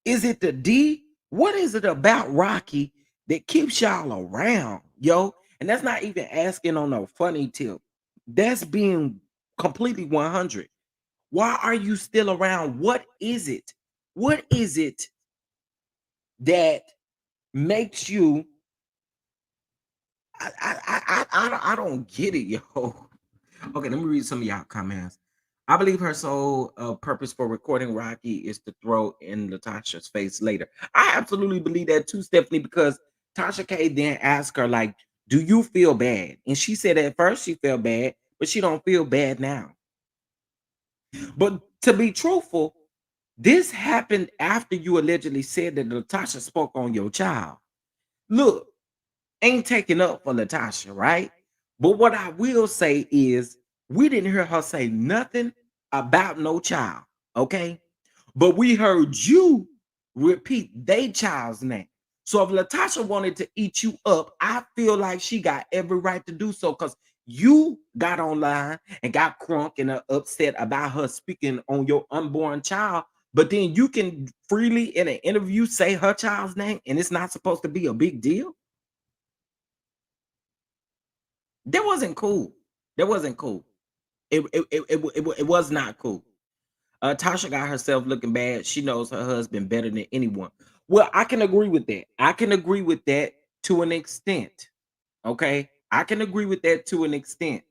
is it the D? What is it about Rocky that keeps y'all around, yo? And that's not even asking on a funny tip. That's being completely 100. Why are you still around? What is it? What is it that makes you? I don't get it, yo. Okay, let me read some of y'all comments. I believe her sole purpose for recording Rocky is to throw in Latasha's face later. I absolutely believe that too, Stephanie, because Tasha K then asked her, like, do you feel bad? And she said at first she felt bad, but she don't feel bad now. But to be truthful, this happened after you allegedly said that Latasha spoke on your child. Look, ain't taking up for Latasha, right? But what I will say is, we didn't hear her say nothing about no child, okay? But we heard you repeat they child's name. So if Latasha wanted to eat you up, I feel like she got every right to do so, because you got online and got crunk and upset about her speaking on your unborn child. But then you can freely in an interview say her child's name and it's not supposed to be a big deal. That wasn't cool. That wasn't cool. It was not cool. Tasha got herself looking bad. She knows her husband better than anyone. Well, I can agree with that. I can agree with that to an extent. Okay, I can agree with that to an extent.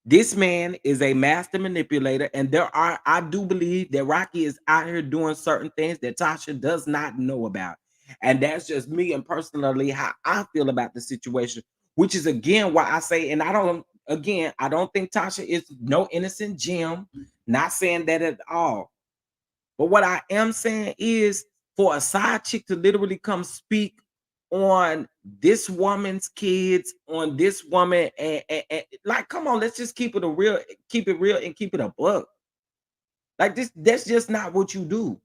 This man is a master manipulator, and I do believe that Rocky is out here doing certain things that Tasha does not know about. And that's just me and personally how I feel about the situation, which is again why I say, and I don't think Tasha is no innocent gem, not saying that at all. But what I am saying is for a side chick to literally come speak on this woman's kids, on this woman, and like, come on, let's just keep it real, and keep it a buck. Like this, that's just not what you do.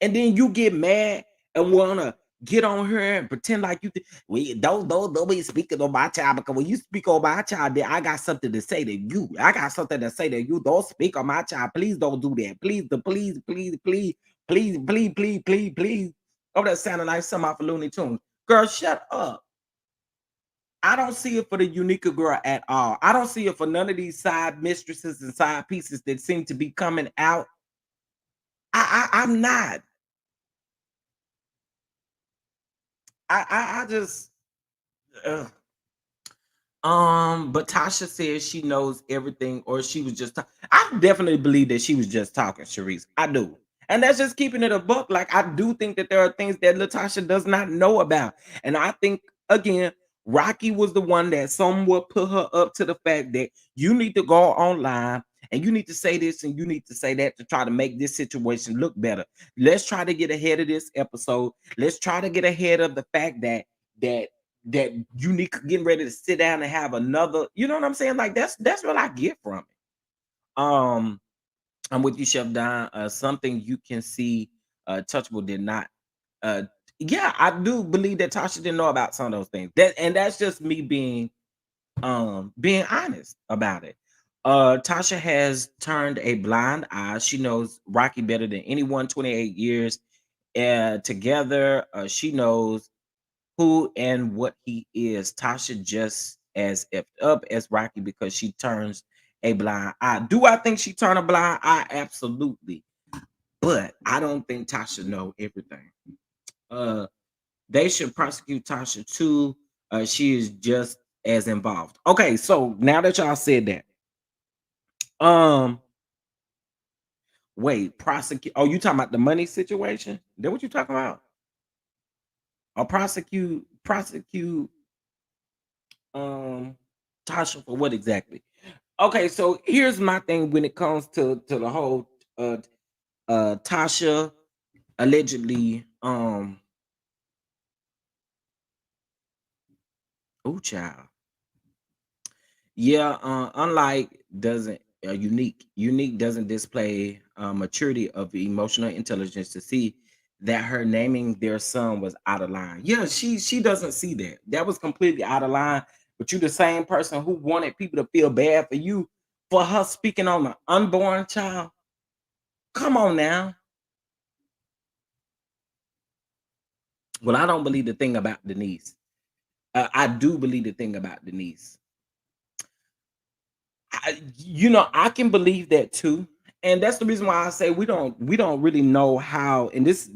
And then you get mad and wanna get on her and pretend like we don't be speaking on my child, because when you speak on my child, then I got something to say to you. I got something to say to you. Don't speak on my child. Please don't do that. Please. Oh, that sounded like some off of Looney Tunes. Girl, shut up. I don't see it for the Unica girl at all. I don't see it for none of these side mistresses and side pieces that seem to be coming out. I'm not. I just ugh. But Tasha says she knows everything, or she was just. I definitely believe that she was just talking, Sharice. I do, and that's just keeping it a book. Like I do think that there are things that Latasha does not know about, and I think again, Rocky was the one that somewhat put her up to the fact that you need to go online and you need to say this and you need to say that to try to make this situation look better. Let's try to get ahead of this episode. Let's try to get ahead of the fact that that Unique getting ready to sit down and have another, you know what I'm saying? Like that's what I get from it. I'm with you, Chef Don. Something you can see Touchable did not. Uh yeah, I do believe that Tasha didn't know about some of those things. That's just me being honest about it. Tasha has turned a blind eye. She knows Rocky better than anyone, 28 years together. She knows who and what he is. Tasha just as effed up as Rocky because she turns a blind eye. Do I think she turned a blind eye? Absolutely. But I don't think Tasha know everything. Uh they should prosecute Tasha too. She is just as involved. Okay, so now that y'all said that, um, wait, prosecute. Oh, you talking about the money situation? That what you talking about? Or prosecute um Tasha for what exactly? Okay, so here's my thing when it comes to the whole uh Tasha allegedly oh child. Yeah, unlike doesn't unique doesn't display maturity of emotional intelligence to see that her naming their son was out of line. Yeah, she doesn't see that. That was completely out of line. But you the same person who wanted people to feel bad for you for her speaking on an unborn child. Come on now. Well, I don't believe the thing about Denise. I do believe the thing about Denise. I can believe that too, and that's the reason why I say we don't really know how. And this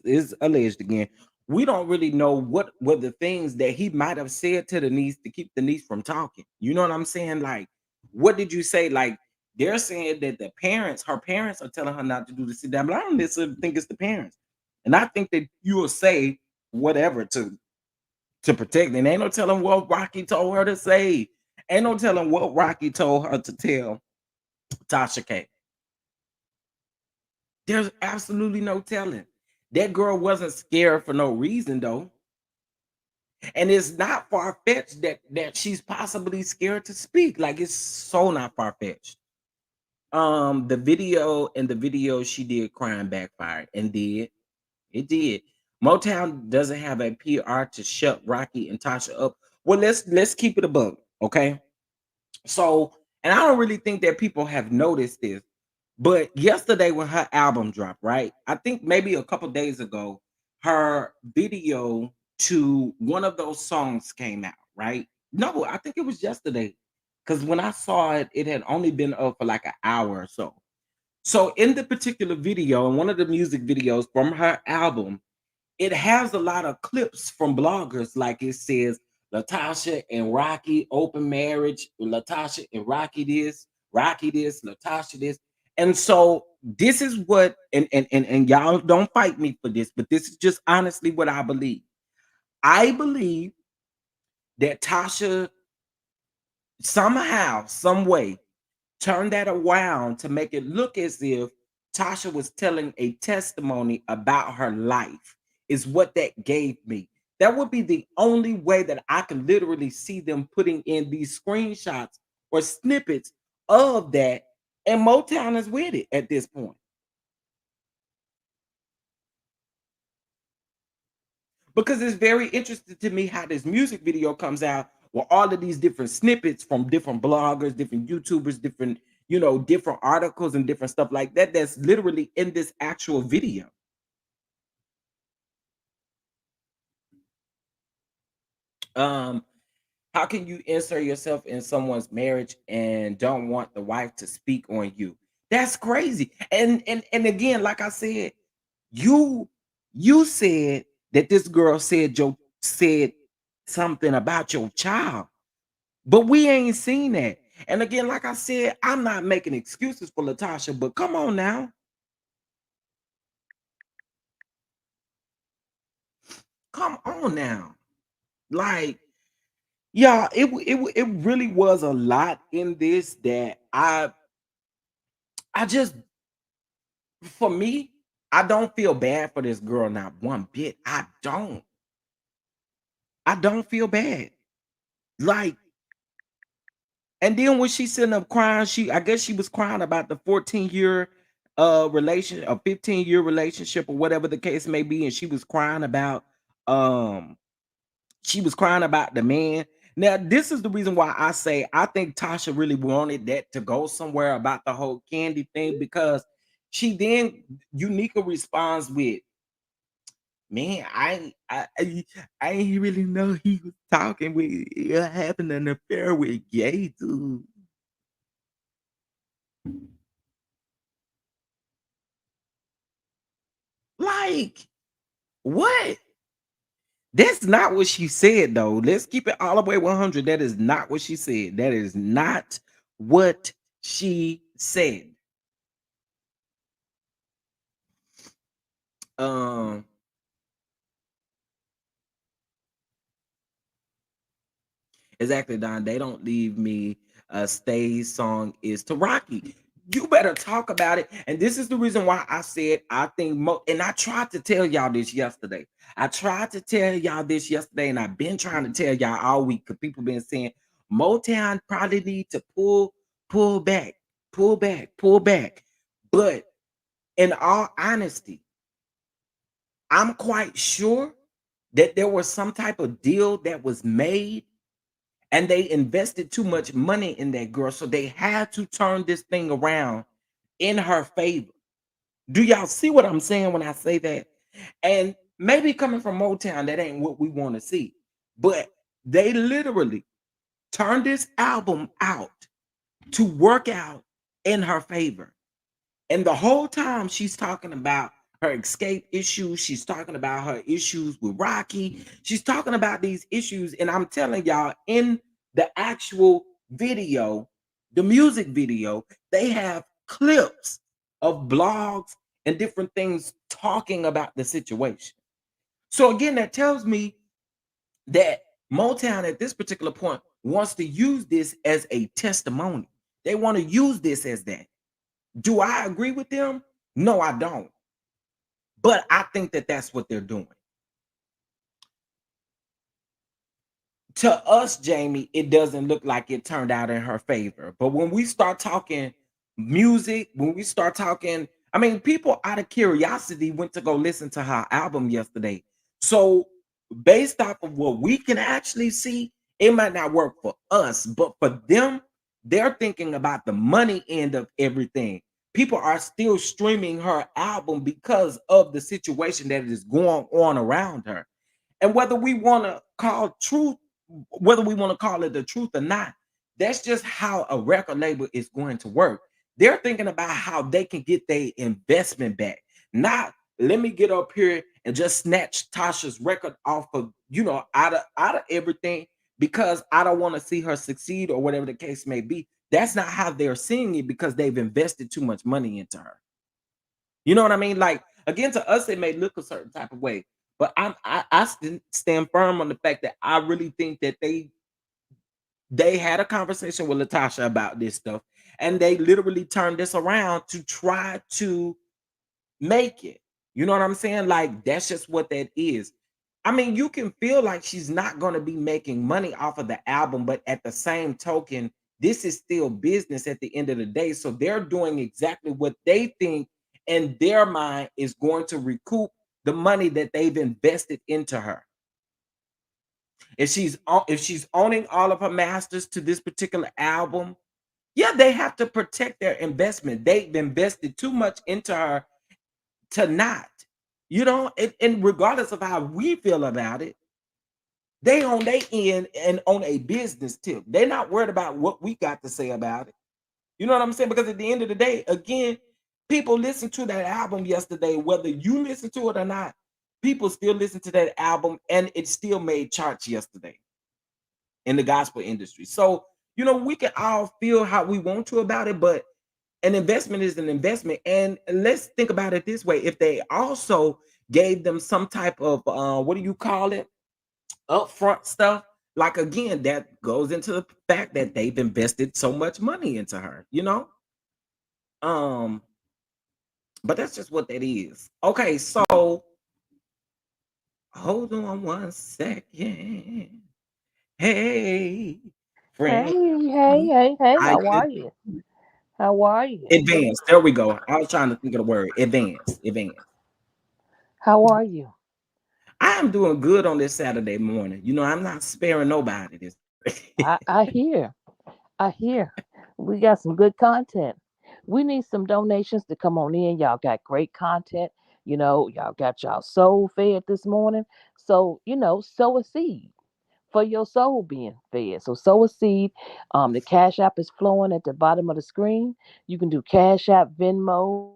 is alleged again. We don't really know what were the things that he might have said to the niece to keep the niece from talking. You know what I'm saying? Like, what did you say? Like, they're saying that her parents are telling her not to do the sit down, but I don't necessarily think it's the parents. And I think that you will say whatever to protect. And ain't no telling what Rocky told her to say. Ain't no telling what Rocky told her to tell Tasha K. There's absolutely no telling. That girl wasn't scared for no reason though. And it's not far-fetched that she's possibly scared to speak. Like it's so not far-fetched. The video she did crying backfired and did. It did. Motown doesn't have a PR to shut Rocky and Tasha up. Well, let's keep it a buck, okay? So, and I don't really think that people have noticed this, but yesterday when her album dropped, right? I think maybe a couple days ago, her video to one of those songs came out, right? No, I think it was yesterday. Because when I saw it, it had only been up for like an hour or so. So in the particular video, in one of the music videos from her album, it has a lot of clips from bloggers, like it says Latasha and Rocky open marriage. Latasha and Rocky this, Latasha this. And so this is what, and y'all don't fight me for this, but this is just honestly what I believe. I believe that Tasha somehow, some way, turned that around to make it look as if Tasha was telling a testimony about her life, is what that gave me. That would be the only way that I can literally see them putting in these screenshots or snippets of that. And Motown is with it at this point. Because it's very interesting to me how this music video comes out with all of these different snippets from different bloggers, different YouTubers, different, different articles and different stuff like that that's literally in this actual video. Um, how can you insert yourself in someone's marriage and don't want the wife to speak on you? That's crazy. And again, like I said, you you said that this girl said something about your child. But we ain't seen that. And again, like I said, I'm not making excuses for Latasha, but come on now. Come on now. Like, yeah, it really was a lot in this that I just, for me, I don't feel bad for this girl, not one bit. I don't feel bad. Like, and then when she sitting up crying, I guess she was crying about the 14-year relation, a 15-year relationship, or whatever the case may be, and um she was crying about the man. Now, this is the reason why I say I think Tasha really wanted that to go somewhere about the whole Candy thing, because she then Unika responds with, "Man, I ain't really know he was talking with having an affair with gay dude." Like, what? That's not what she said, though. Let's keep it all the way 100. That is not what she said. That is not what she said. Um, exactly, Don. They don't leave me. Stay's song is to Rocky. You better talk about it. And this is the reason why I said I think and I tried to tell y'all this yesterday. I tried to tell y'all this yesterday, and I've been trying to tell y'all all week because people been saying Motown probably need to pull back, pull back, pull back. But in all honesty, I'm quite sure that there was some type of deal that was made and they invested too much money in that girl. So they had to turn this thing around in her favor. Do y'all see what I'm saying when I say that? And maybe coming from Motown, that ain't what we want to see. But they literally turned this album out to work out in her favor. And the whole time she's talking about her escape issues, she's talking about her issues with Rocky, she's talking about these issues. And I'm telling y'all, in the actual video, the music video, they have clips of blogs and different things talking about the situation. So again, that tells me that Motown at this particular point wants to use this as a testimony. They want to use this as that. Do I agree with them? No, I don't. But I think that that's what they're doing. To us, Jamie, it doesn't look like it turned out in her favor. But when we start talking music, when we start talking, I mean, people out of curiosity went to go listen to her album yesterday. So, based off of what we can actually see, it might not work for us, but for them, they're thinking about the money end of everything. People are still streaming her album because of the situation that is going on around her. And whether we want to call truth, whether we want to call it the truth or not, that's just how a record label is going to work. They're thinking about how they can get their investment back. Not let me get up here and just snatch Tasha's record off of, out of everything. because I don't want to see her succeed or whatever the case may be. That's not how they're seeing it because they've invested too much money into her. You know what I mean? Like again, to us, it may look a certain type of way, but stand firm on the fact that I really think that they had a conversation with Latasha about this stuff, and they literally turned this around to try to make it. You know what I'm saying? Like that's just what that is. I mean, you can feel like she's not going to be making money off of the album, but at the same token, this is still business at the end of the day. So they're doing exactly what they think in their mind is going to recoup the money that they've invested into her. If she's owning all of her masters to this particular album, yeah, they have to protect their investment. They've invested too much into her to not. You know, and regardless of how we feel about it, they on their end and on a business tip. They're not worried about what we got to say about it. You know what I'm saying? Because at the end of the day, again, people listened to that album yesterday, whether you listen to it or not. People still listen to that album, and it still made charts yesterday in the gospel industry. So, you know, we can all feel how we want to about it, but an investment is an investment. And let's think about it this way: if they also gave them some type of what do you call it, upfront stuff, like again, that goes into the fact that they've invested so much money into her, you know. Um, but that's just what that is. Okay, so hold on one second. Hey, Hey, friend, hey, hey, hey, how how you are you? How are you? advance? There we go. I was trying to think of the word advance. Advance. How are you? I am doing good on this Saturday morning. You know, I'm not sparing nobody this. I hear, I hear. We got some good content. We need some donations to come on in. Y'all got great content. Y'all got y'all soul fed this morning. So, sow a seed for your soul being fed. So sow a seed. The Cash App is flowing at the bottom of the screen. You can do Cash App, Venmo,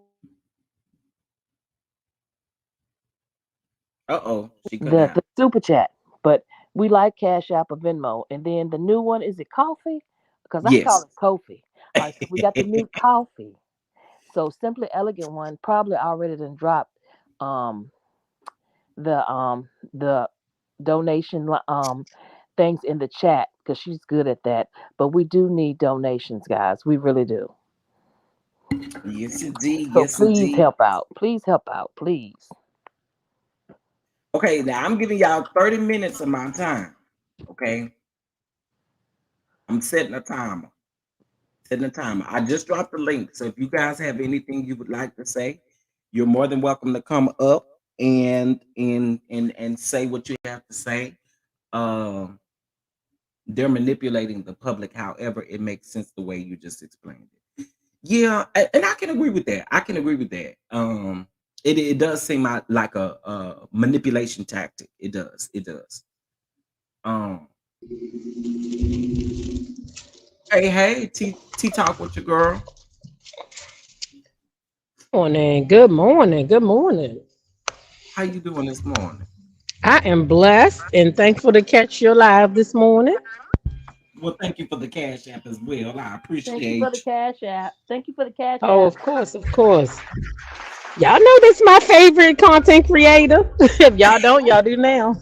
Uh-oh, she cut the out. super chat. But we like Cash App or Venmo. And then the new one, is it coffee? Because I call Yes. it Kofi. All right, so we got the new coffee. So Simply Elegant one probably already done dropped um the donation things in the chat because she's good at that. But we do need donations, guys. We really do. Yes, indeed. So Yes, please indeed. help out. Please help out. Please. Okay, now I'm giving y'all 30 minutes of my time. Okay. I'm setting a timer. Setting a timer. I just dropped the link. So if you guys have anything you would like to say, you're more than welcome to come up and say what you have to say. Um, they're manipulating the public, however, it makes sense the way you just explained it. Yeah, and I can agree with that. I can agree with that. It does seem like a manipulation tactic. It does. It does. Um, hey, T talk with your girl. Morning, good morning, good morning. How you doing this morning? I am blessed and thankful to catch you live this morning. Well, thank you for the cash app as well. I Thank you for the appreciate Cash App. Thank you for the Cash Oh, App. of course, of course. Y'all know this my favorite content creator. If y'all don't, y'all do now.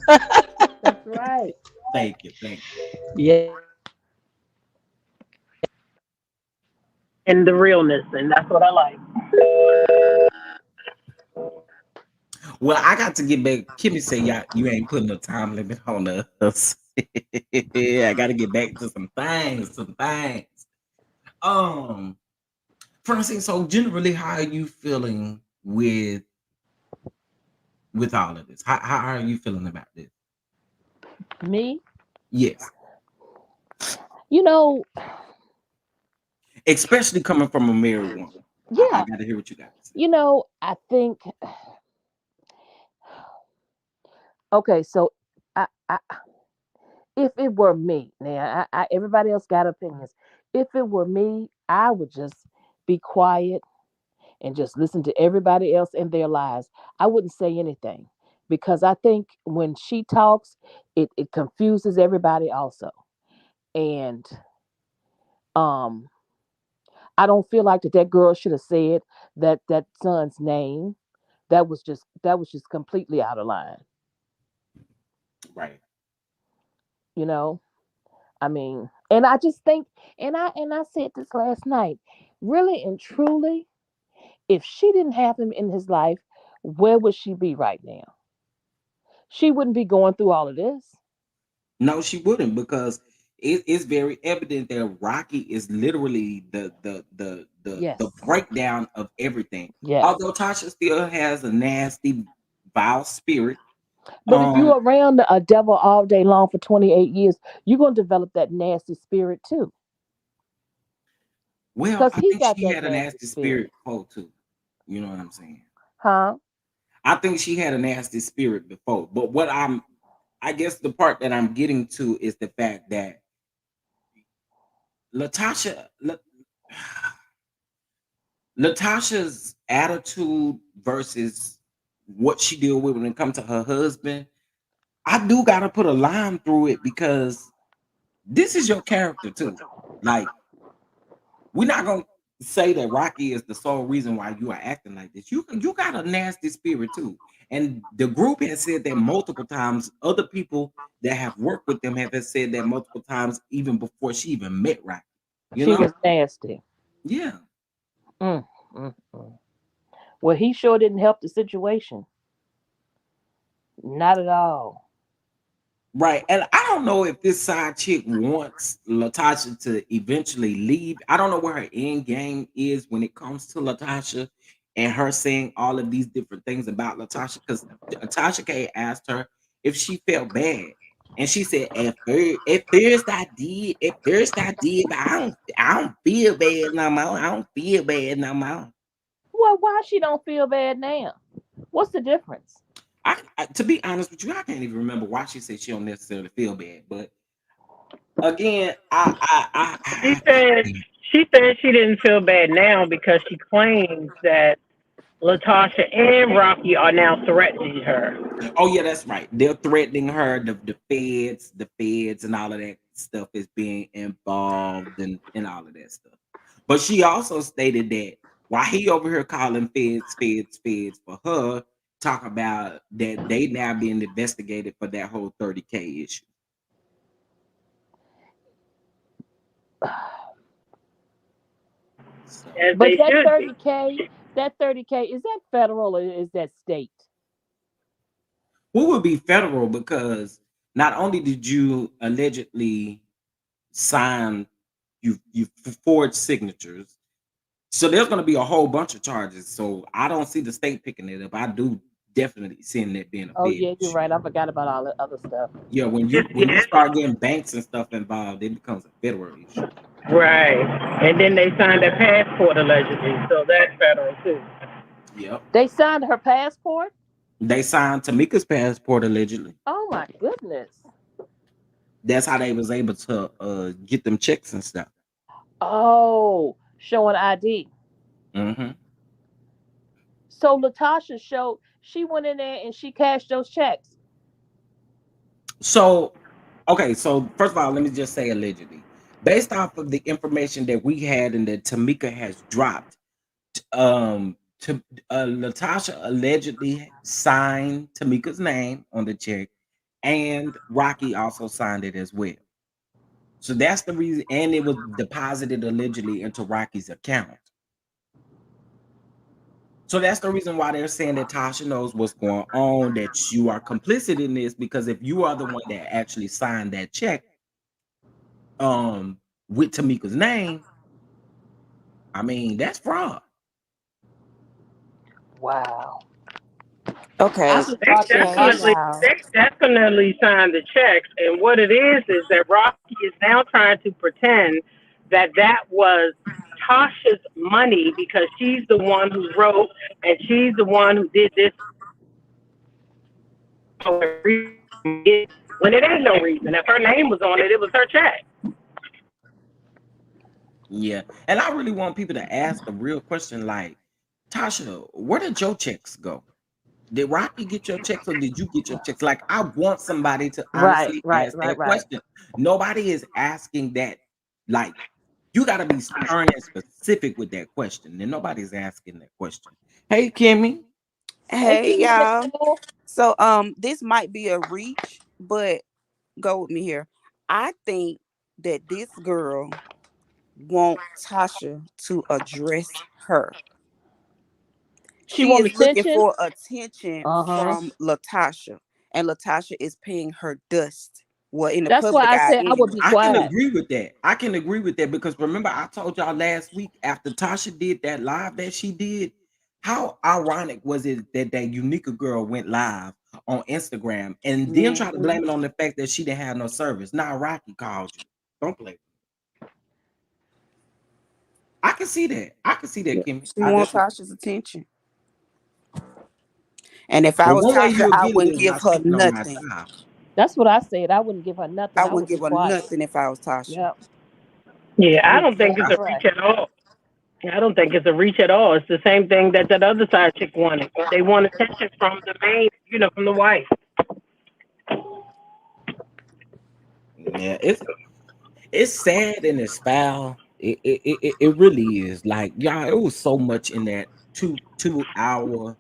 That's right. thank you, thank you. And the realness, and that's what I like. Well, I got to get back. Kimmy said, "Y'all, you ain't putting no time limit on us." I got to get back to some things, some things. Um, Francine, so generally, how are you feeling with all of this? How are you feeling about this? Me, Yes, you know, especially coming from a married woman. I yeah, got to hear what you got to say. I think, okay, so I if it were me, now everybody else got opinions. If it were me, I would just be quiet and just listen to everybody else in their lives. I wouldn't say anything because I think when she talks, it confuses everybody also. And um I don't feel like that girl should have said that son's name. That was just completely out of line, Right. you know? I mean, and I just think, and I said this last night, really and truly, if she didn't have him in his life, where would she be right now? She wouldn't be going through all of this. No, she wouldn't, because it's very evident that Rocky is literally the Yes. breakdown of everything. Yes. Although Tasha still has a nasty, vile spirit. But if Um, you're around a devil all day long for 28 years, you're going to develop that nasty spirit too. well, Because I he think got she that had a nasty nasty spirit. spirit before too. You know what I'm saying? Huh? I think she had a nasty spirit before. But I guess the part that I'm getting to is the fact that Latasha, Latasha's attitude versus what she deal with when it comes to her husband, I do gotta put a line through it, because this is your character too. Like, we're not gonna say that Rocky is the sole reason why you are acting like this. You got a nasty spirit too. And the group has said that multiple times. Other people that have worked with them have said that multiple times, even before she even met Rocky. You She know? was nasty. Yeah. Mm, mm, mm. Well, he sure didn't help the situation. Not at all. Right. And I don't know if this side chick wants Latasha to eventually leave. I don't know where her end game is when it comes to Latasha and her saying all of these different things about Latasha. Because Tasha K asked her if she felt bad. And she said, at first I did, but I don't feel bad no more. I don't feel bad no more. Well, why she don't feel bad now? What's the difference? To be honest with you, I can't even remember why she said she don't necessarily feel bad. But again, She said she said she didn't feel bad now because she claims that Latasha and Rocky are now threatening her. oh yeah, that's right. They're threatening her. The feds, and all of that stuff is being involved in all of that stuff. But she also stated that while he over here calling feds for her, talk about that they now being investigated for that whole 30K issue. So As But they that should be. 30K, that 30K, is that federal or is that state? what would be federal, because not only did you allegedly sign, you forged signatures. So there's going to be a whole bunch of charges. So I don't see the state picking it up. I do definitely seeing that being a Oh fed yeah, you're issue. right. I forgot about all the other stuff. Yeah, when It's, you yeah, start getting banks and stuff involved, it becomes a federal issue. right. And then they signed a passport allegedly, so that's federal too. Yep. They signed her passport? They signed Tamika's passport allegedly. Oh my goodness. That's how they was able to get them checks and stuff. Oh, showing ID. Hmm. So Latasha showed she went in there and she cashed those checks. So, okay, so first of all, let me just say allegedly. Based off of the information that we had and that Tamika has dropped, to Latasha allegedly signed Tamika's name on the check, and Rocky also signed it as well. So that's the reason, and it was deposited allegedly into Rocky's account. So that's the reason why they're saying that Tasha knows what's going on, that you are complicit in this, because if you are the one that actually signed that check, um, with Tamika's name, I mean that's fraud. Wow. I Okay, just They thought that hey too. definitely y'all. they definitely signed the checks, and what it is that Rocky is now trying to pretend that that was Tasha's money because she's the one who wrote and she's the one who did this when it ain't no reason. If her name was on it, it was her check. Yeah, and I really want people to ask the real question, like, Tasha, where did your checks go? Did Rocky get your checks or did you get your checks? Like, I want somebody to Right, honestly right, ask right, that right. question. Nobody is asking that. Like, you got to be stern and specific with that question, and nobody's asking that question. Hey, Kimmy. Hey, Hey Kimmy y'all. Nicole. So this might be a reach, but go with me here. I think that this girl want Tasha to address her. She She want is looking attention. for attention Uh-huh. from Latasha, and Latasha is paying her dust. Well, in the That's why public I eye said I would be anyway. I can quiet. agree with that. I can agree with that because remember, I told y'all last week after Tasha did that live that she did, how ironic was it that that Unica girl went live on Instagram and then try to Hmm. blame it on the fact that she didn't have no service. Now Rocky called you. Don't play. I can see that. I can see that, Yeah. Kimmy. She I wants definitely. Tasha's attention, and if I But was one way Tasha, you'll I get it wouldn't is give by her speaking on my nothing. side. That's what I said. I wouldn't give her nothing. I I wouldn't would be give her quiet. nothing if I was Tasha. Yep. Yeah, I You're don't think it's exactly a right. reach at all. I don't think it's a reach at all. It's the same thing that that other side chick wanted. They want attention from the main, from the wife. Yeah, it's sad and it's foul. It really is. Like, y'all, it was so much in that two hour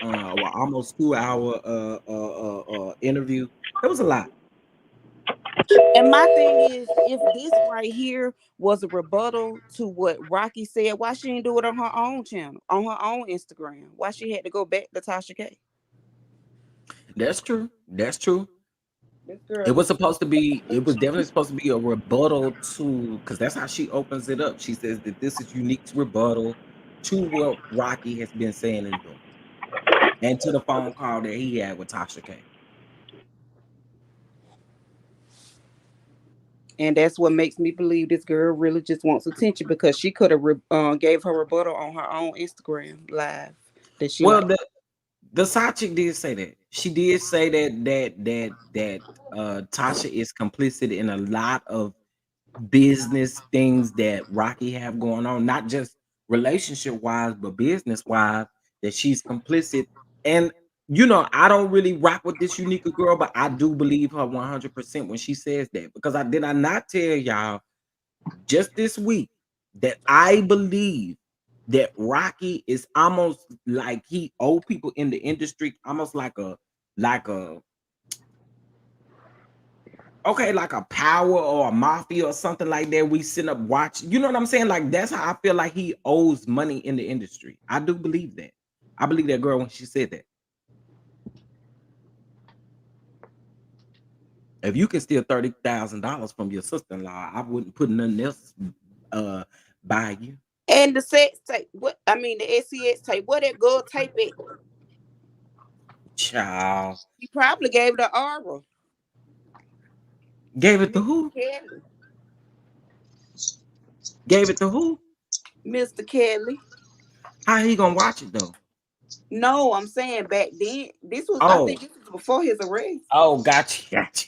well, almost 2 hour interview. It was a lot. And my thing is, if this right here was a rebuttal to what Rocky said, why she didn't do it on her own channel, on her own Instagram? Why she had to go back to Tasha K? That's true. That's true. This girl It was looking supposed to be, for it was attention. definitely supposed to be a rebuttal to, because that's how she opens it up. She says that this is unique rebuttal to what Rocky has been saying and doing, and to the phone call that he had with Tasha K. And that's what makes me believe this girl really just wants attention, because she could have gave her rebuttal on her own Instagram live that she Well, like. the side chick did say that. She did say that Tasha is complicit in a lot of business things that Rocky have going on, not just relationship wise, but business wise, that she's complicit. And I don't really rock with this unique girl, but I do believe her 100% when she says that. Because I not tell y'all just this week that I believe that Rocky is almost like he owe people in the industry almost like a okay, like a power or a mafia or something like that. We sit up watching. You know what I'm saying? Like that's how I feel like he owes money in the industry. I do believe that. I believe that girl when she said that. If you can steal $30,000 from your sister-in-law, I wouldn't put nothing else uh by you. And the sex tape, what I mean, the SCX tape, what that girl tape it? Child. He probably gave it to Aura, Gave it to Mr. who? Kelly, Gave it to who? Mr. Kelly. How he gonna watch it though? No, I'm saying back then. This was, I Oh, think, this was before his arrest. oh, gotcha, gotcha.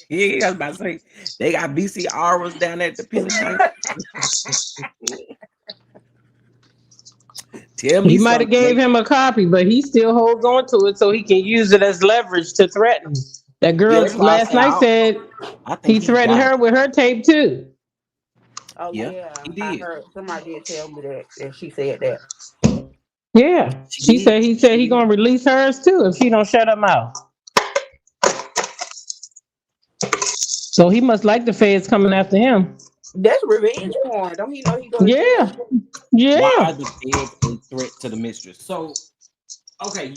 Yeah, I was about to say they got BCRs down at the penitentiary. Tell me You might something. have gave him a copy, but he still holds on to it so he can use it as leverage to threaten. That Yeah, girl that's why I last say night said I think he he threatened got it. her with her tape too. Oh Yeah, yeah, he I did. heard somebody did tell me that, and she said that. Yeah, She she did. said he said She he did. gonna release hers too if she don't shut her mouth. So he must like the feds coming after him. That's revenge porn. Don't he know he go to jail? Yeah, Why yeah, are the feds a threat to the mistress? So, okay,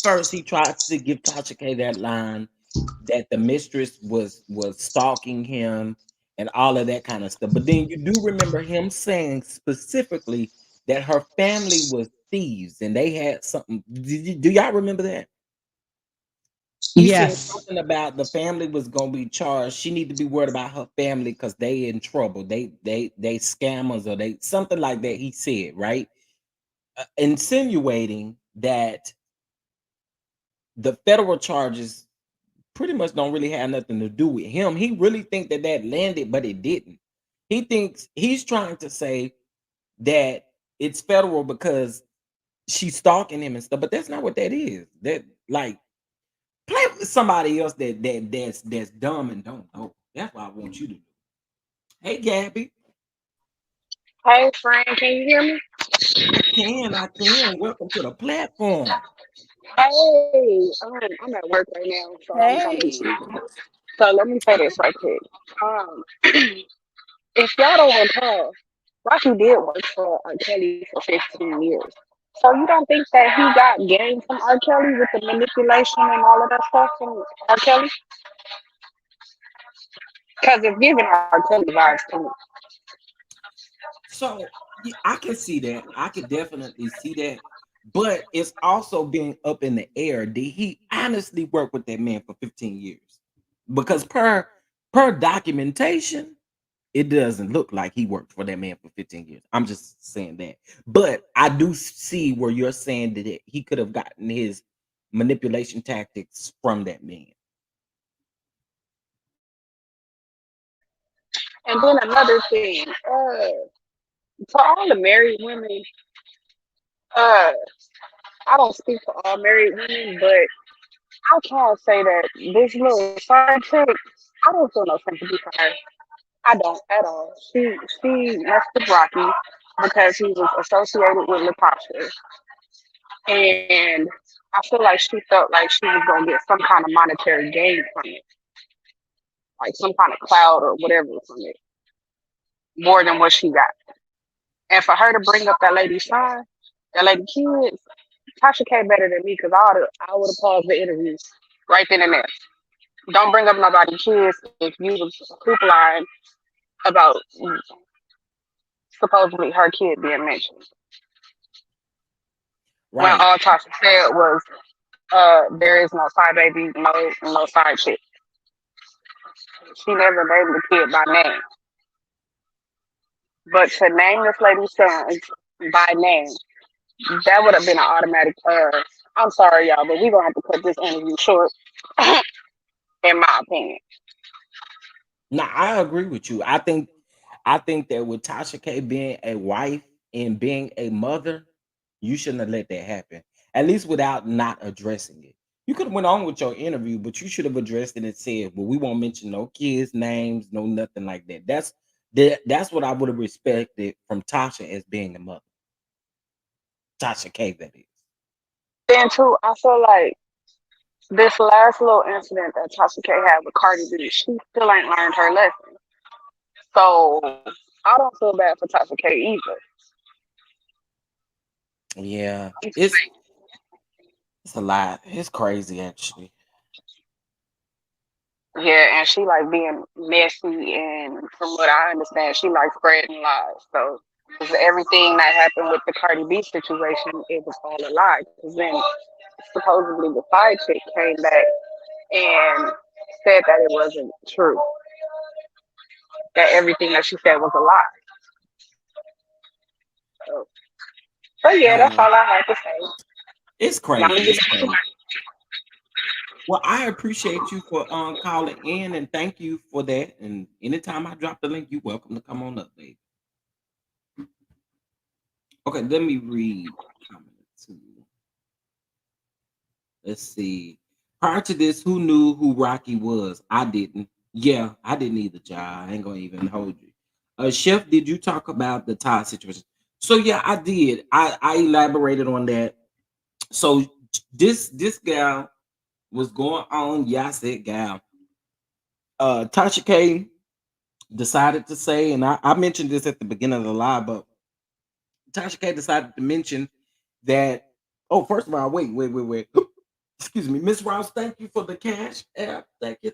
first he tried to give Tasha K that line that the mistress was stalking him and all of that kind of stuff. But then you do remember him saying specifically that her family was thieves and they had something. Do y'all remember that? He said yes. something about the family was gonna be charged. She need to be worried about her family because they in trouble. They scammers or they something like that. He said right, insinuating that the federal charges pretty much don't really have nothing to do with him. He really think that that landed, but it didn't. He thinks he's trying to say that it's federal because she's stalking him and stuff, but that's not what that is. That like play with somebody else that's dumb and don't know. That's what I want you to do. Hey Gabby, Hey, friend, can you hear me? I can. Welcome to the platform. Hey, I'm at work right now, so I'm coming to Hey. you. So let me say this right quick. Um, if y'all don't recall, Rocky did work for R. Kelly for 15 years. So you don't think that he got game from R. Kelly with the manipulation and all of that stuff from R. Kelly? Because it's giving R. Kelly vibes to me. So yeah, I can see that. I could definitely see that. But it's also being up in the air. Did he honestly work with that man for 15 years? Because per documentation, it doesn't look like he worked for that man for 15 years. I'm just saying that. But I do see where you're saying that he could have gotten his manipulation tactics from that man. And then another thing, for all the married women, uh, I don't speak for all married women, but I can't say that this little side chick, I don't feel no sympathy for her. I don't at all. She messed with Rocky because he was associated with Latasha, and I feel like she felt like she was gonna get some kind of monetary gain from it, like some kind of clout or whatever from it, more than what she got. And for her to bring up that lady's son, that lady kids, Tasha K better than me because I would have paused the interview right then and there. Don't bring up nobody kids if you was hoopline about supposedly her kid being mentioned. When Right. all Tasha said was, there is no side baby, no side chick. She never named the kid by name. But to name this lady's son by name, that would have been an automatic. I'm sorry, y'all, but we're gonna have to cut this interview short, in my opinion. Now I agree with you. I think that with Tasha K being a wife and being a mother, you shouldn't have let that happen. At least without not addressing it. You could have went on with your interview, but you should have addressed it and said, "Well, we won't mention no kids' names, no nothing like that." That's what I would have respected from Tasha as being a mother. Tasha K, that is. Then too, I feel like this last little incident that Tasha K had with Cardi B, she still ain't learned her lesson. So I don't feel bad for Tasha K either. Yeah, it's a lot. It's crazy actually. Yeah, and she like being messy, and from what I understand, she like spreading lies. So 'cause everything that happened with the Cardi B situation, it was all a lie. Because then supposedly the side chick came back and said that it wasn't true, that everything that she said was a lie. So, but yeah, that's Yeah, all I had to say. it's Now, I'm gonna crazy. get It's back to crazy. Well, I appreciate you for calling in and thank you for that. And anytime I drop the link, you're welcome to come on up, baby. Okay, let me read comment two. Let's see. Prior to this, who knew who Rocky was? I didn't. Yeah, I didn't either, child. I ain't gonna even hold you. Chef, did you talk about the Todd situation? So yeah, I did. I elaborated on that. So this gal was going on. Yeah, I said gal. Tasha K decided to say, and I mentioned this at the beginning of the live, but Tasha K decided to mention that. Oh, first of all, wait. Excuse me, Miss Rouse. Thank you for the cash app. Thank you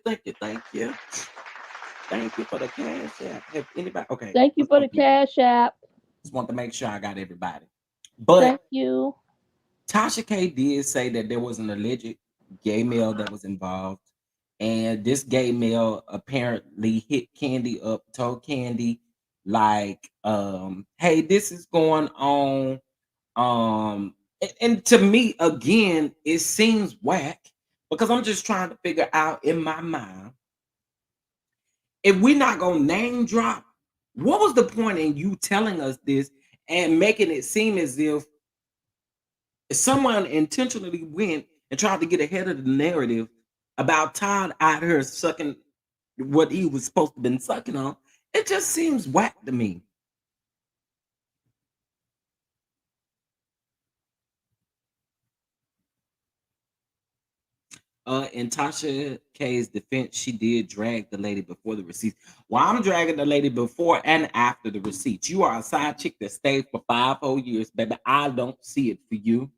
for the cash app. Have anybody? Okay, Thank you for for some the people. cash app. Just want to make sure I got everybody. But Thank you. Tasha K did say that there was an alleged gay male that was involved, and this gay male apparently hit Candy up, told Candy like, "Hey, this is going on." And to me, again, it seems whack because I'm just trying to figure out in my mind if we're not gonna name drop. What was the point in you telling us this and making it seem as if someone intentionally went and tried to get ahead of the narrative about Todd out here sucking what he was supposed to have been sucking on. It just seems whack to me. In Tasha K's defense, she did drag the lady before the receipts. Well, I'm dragging the lady before and after the receipts. You are a side chick that stayed for 5 whole years, baby. I don't see it for you.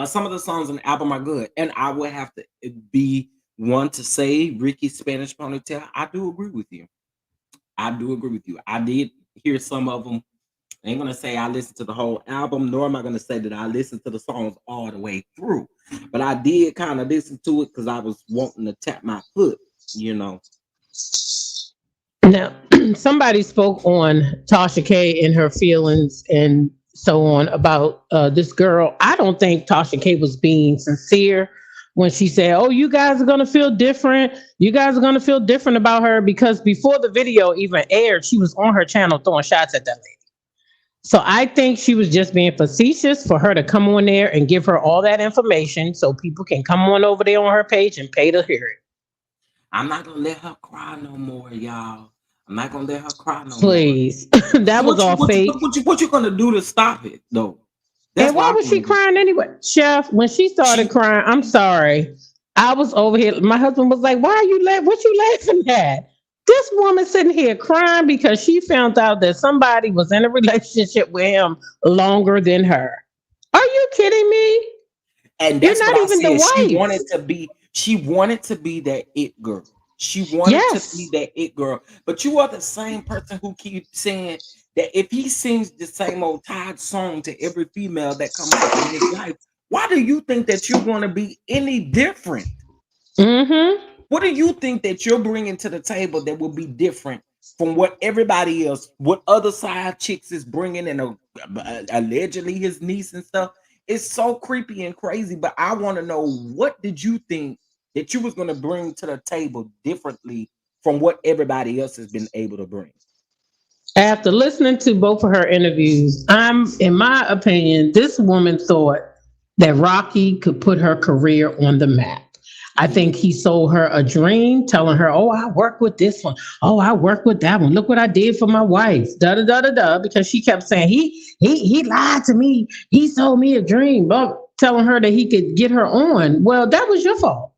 Some of the songs on the album are good, and I would have to be one to say Ricky's Spanish Ponytail. I do agree with you. I do agree with you. I did hear some of them. I ain't gonna say I listened to the whole album, nor am I gonna say that I listened to the songs all the way through. But I did kind of listen to it because I was wanting to tap my foot, you know. Now, somebody spoke on Tasha K and her feelings and so on about this girl. I don't think Tasha K was being sincere when she said, "Oh, you guys are gonna feel different. You guys are gonna feel different about her," because before the video even aired, she was on her channel throwing shots at that lady. So I think she was just being facetious for her to come on there and give her all that information so people can come on over there on her page and pay to hear it. I'm not gonna let her cry no more, y'all. I'm not gonna let her cry no more. Please. That was all fake. What you gonna do to stop it though? That's And why what was I'm she gonna do. crying anyway? Chef, when she started crying, I'm sorry. I was over here. My husband was like, "Why are you what you laughing at?" This woman sitting here crying because she found out that somebody was in a relationship with him longer than her. Are you kidding me? And You're that's what not I even the said. wife. She wanted to be that it girl. She wanted to be Yes. that it girl. But you are the same person who keeps saying that if he sings the same old tired song to every female that comes up in his life, why do you think that you're going to be any different? Mm-hmm. What do you think that you're bringing to the table that will be different from what everybody else, what other side chicks is bringing, and allegedly his niece and stuff? It's so creepy and crazy. But I want to know, what did you think that you was going to bring to the table differently from what everybody else has been able to bring? After listening to both of her interviews, in my opinion, this woman thought that Rocky could put her career on the map. I think he sold her a dream, telling her, "Oh, I work with this one. Oh, I work with that one. Look what I did for my wife." Da da da da da. Because she kept saying he lied to me. He sold me a dream, but telling her that he could get her on. Well, that was your fault.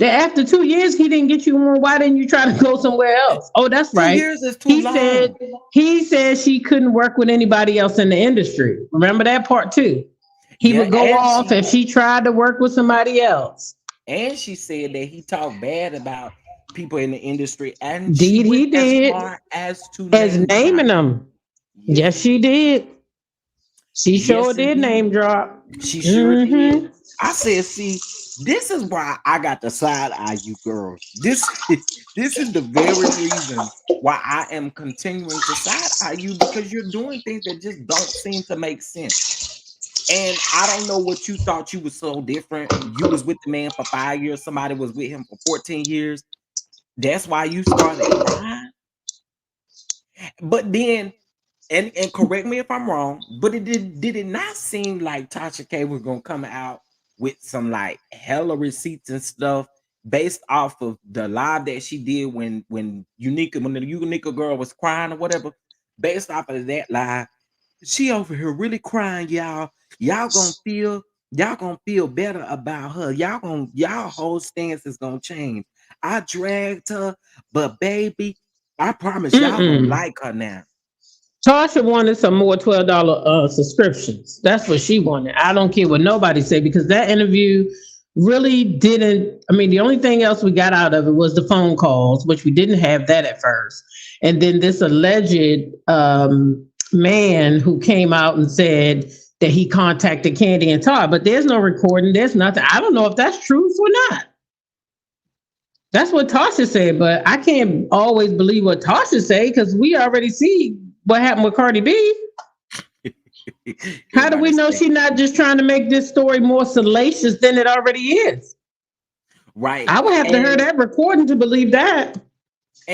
That after 2 years he didn't get you on. Why didn't you try to go somewhere else? Oh, that's 2 years right. is too He said long. he said she couldn't work with anybody else in the industry. Remember that part too. He Yeah, would go off if she tried to work with somebody else. and she said that he talked bad about people in the industry, and she Indeed, went he as did. far as to As name drop. naming them. Yes, Yes, she did. She sure yes, did name indeed. drop. She sure did. Mm-hmm. I said, see, this is why I got the side eye you girls. This this is the very reason why I am continuing to side eye you, because you're doing things that just don't seem to make sense. And I don't know what you thought you was so different. You was with the man for 5 years, somebody was with him for 14 years. That's why you started crying. But then, and correct me if I'm wrong, but did it not seem like Tasha K was gonna come out with some like hella receipts and stuff based off of the live that she did when the Unica girl was crying or whatever? Based off of that live, she over here really crying, y'all. Y'all gonna feel y'all gonna feel better about her. Y'all whole stance is gonna change. I dragged her, but baby, I promise y'all gonna Mm-mm. like her now. Tasha wanted some more $12 subscriptions. That's what she wanted. I don't care what nobody say because that interview really didn't. I mean, the only thing else we got out of it was the phone calls, which we didn't have that at first. And then this alleged man who came out and said that he contacted Candy and Todd, but there's no recording. There's nothing. I don't know if that's truth or not. That's what Tasha said, but I can't always believe what Tasha say because we already see what happened with Cardi B. How do we Everybody know say she's not just trying to make this story more salacious than it already is? right. I would have to hear And that recording to believe that.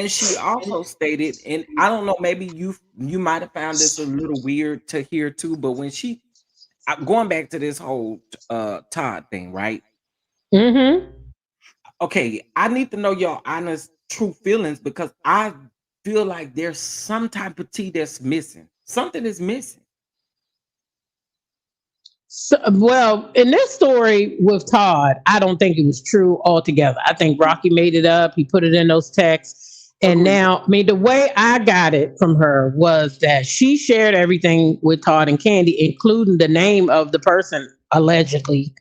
she also stated, and I don't know, maybe you might have found this a little weird to hear too, but when she going back to this whole Todd thing, right? Mm-hmm. Okay, I need to know your honest, true feelings because I feel like there's some type of tea that's missing. Something is missing. So, well, in this story with Todd, I don't think it was true altogether. I think Rocky made it up. He put it in those texts. And Agreed. now, I mean, the way I got it from her was that she shared everything with Todd and Candy, including the name of the person allegedly.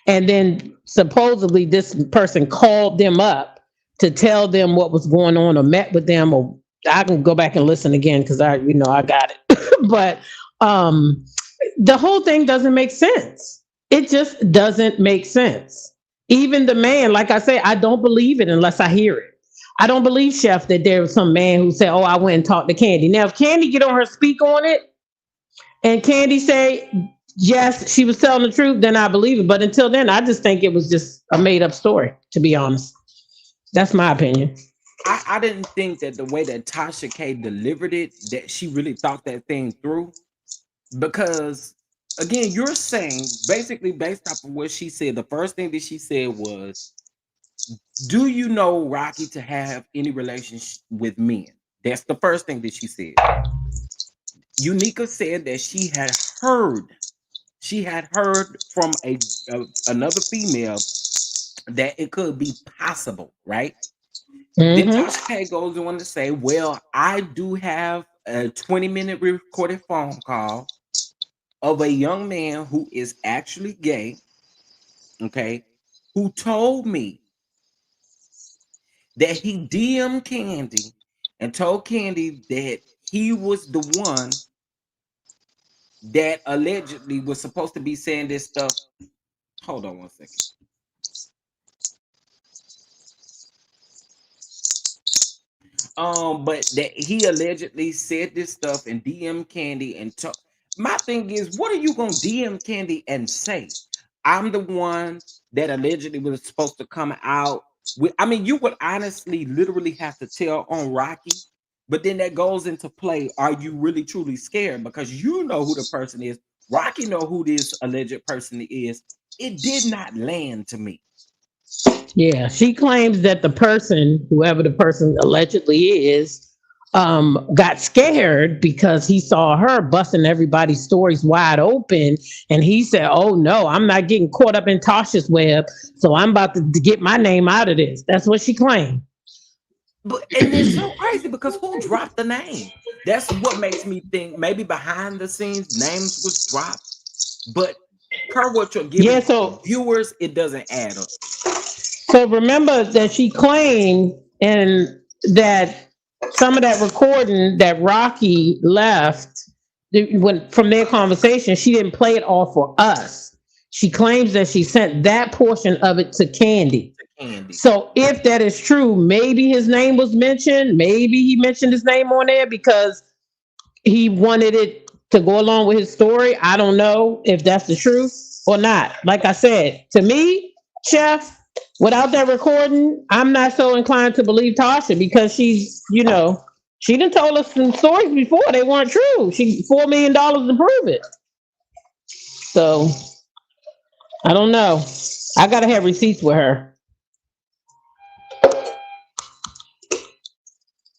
And then supposedly this person called them up to tell them what was going on or met with them. Or I can go back and listen again because I got it. But the whole thing doesn't make sense. It just doesn't make sense. Even the man, like I say, I don't believe it unless I hear it. I don't believe, Chef, that there was some man who said, "Oh, I went and talked to Candy." Now, if Candy get on her speak on it, and Candy say, "Yes, she was telling the truth," then I believe it. But until then, I just think it was just a made up story. To be honest, that's my opinion. I didn't think that the way that Tasha K delivered it, that she really thought that thing through. Because again, you're saying basically based off of what she said, the first thing that she said was, "Do you know Rocky to have any relationship with men?" That's the first thing that she said. Unika said that she had heard from another female that it could be possible, right? Then Mm-hmm. Tasha K goes on to say, "Well, I do have a 20-minute recorded phone call of a young man who is actually gay, okay, who told me that he DM'd Candy and told Candy that he was the one that allegedly was supposed to be saying this stuff." Hold on one second. But that he allegedly said this stuff and DM Candy and my thing is, what are you gonna DM Candy and say? I'm the one that allegedly was supposed to come out with. I mean, you would honestly literally have to tell on Rocky, but then that goes into play. Are you really truly scared? Because you know who the person is. Rocky know who this alleged person is. It did not land to me. Yeah, she claims that the person, whoever the person allegedly is, got scared because he saw her busting everybody's stories wide open, and he said, "Oh no, I'm not getting caught up in Tasha's web, so I'm about to get my name out of this." That's what she claimed. But and it's so crazy because who dropped the name? That's what makes me think maybe behind the scenes names was dropped, but per what you're Yeah, giving so viewers, it doesn't add up. remember that she claimed and that some of that recording that Rocky left when from their conversation, she didn't play it all for us. She claims that she sent that portion of it to Candy. Candy. So if that is true, maybe his name was mentioned. Maybe he mentioned his name on there because he wanted it to go along with his story. I don't know if that's the truth or not. Like I said, to me, Chef, without that recording, I'm not so inclined to believe Tasha because she done told us some stories before. They weren't true. She $4 million to prove it. So I don't know. I gotta have receipts with her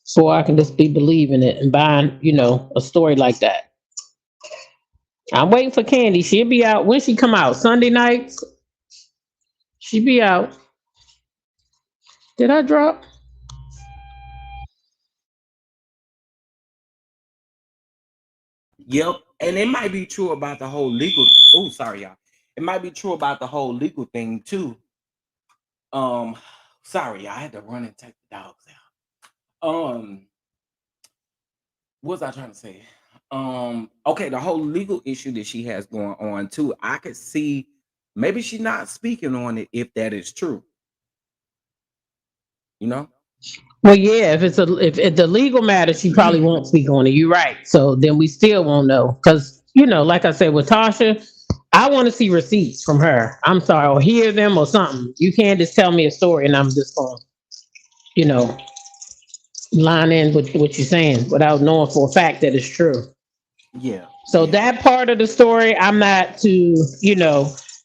so I can just be believing it and buying, a story like that. I'm waiting for Candy. She'll be out when she come out. Sunday nights. She be out. Did I drop? Yep. And it might be true about the whole legal. Oh, sorry, y'all. It might be true about the whole legal thing too. Um, sorry, I had to run and take the dogs out. What was I trying to say? Okay, the whole legal issue that she has going on too. I could see maybe she's not speaking on it if that is true. You know? Well, yeah. If the legal matter, she probably won't speak on it. You're right. So then we still won't know because like I said with Tasha, I want to see receipts from her. I'm sorry, or hear them or something. You can't just tell me a story and I'm just going, you know, line in with what you're saying without knowing for a fact that it's true. Yeah. So Yeah. that part of the story, I'm not too,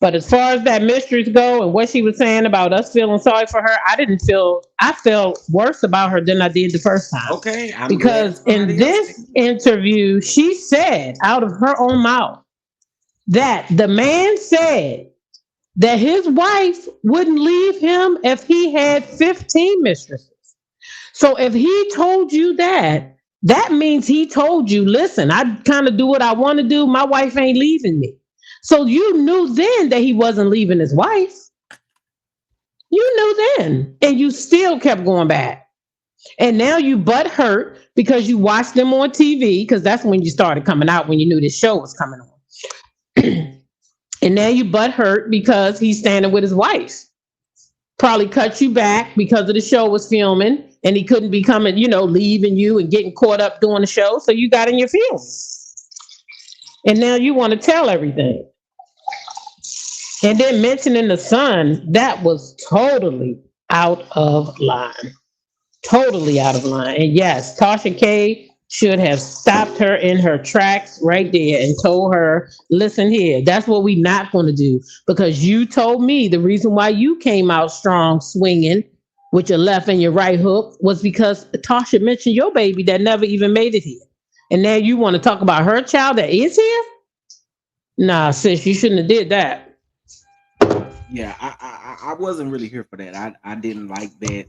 but as far as that mistress go and what she was saying about us feeling sorry for her, I felt worse about her than I did the first time. Okay, I'm glad Because in somebody else did. this interview, she said out of her own mouth that the man said that his wife wouldn't leave him if he had 15 mistresses. So if he told you that, that means he told you, listen, I kind of do what I want to do. My wife ain't leaving me. So you knew then that he wasn't leaving his wife. You knew then. And you still kept going back. And now you butt hurt because you watched them on TV, because that's when you started coming out, when you knew this show was coming on. And now you butt hurt because he's standing with his wife. Probably cut you back because of the show was filming and he couldn't be coming, leaving you and getting caught up doing the show. So you got in your feelings. And now you want to tell everything. And then mentioning the son, that was totally out of line. Totally out of line. And yes, Tasha K should have stopped her in her tracks right there and told her, listen here, that's what we not going to do, because you told me the reason why you came out strong swinging with your left and your right hook was because Tasha mentioned your baby that never even made it here. And now you want to talk about her child that is here? Nah, sis, you shouldn't have did that. Yeah, I wasn't really here for that. I didn't like that.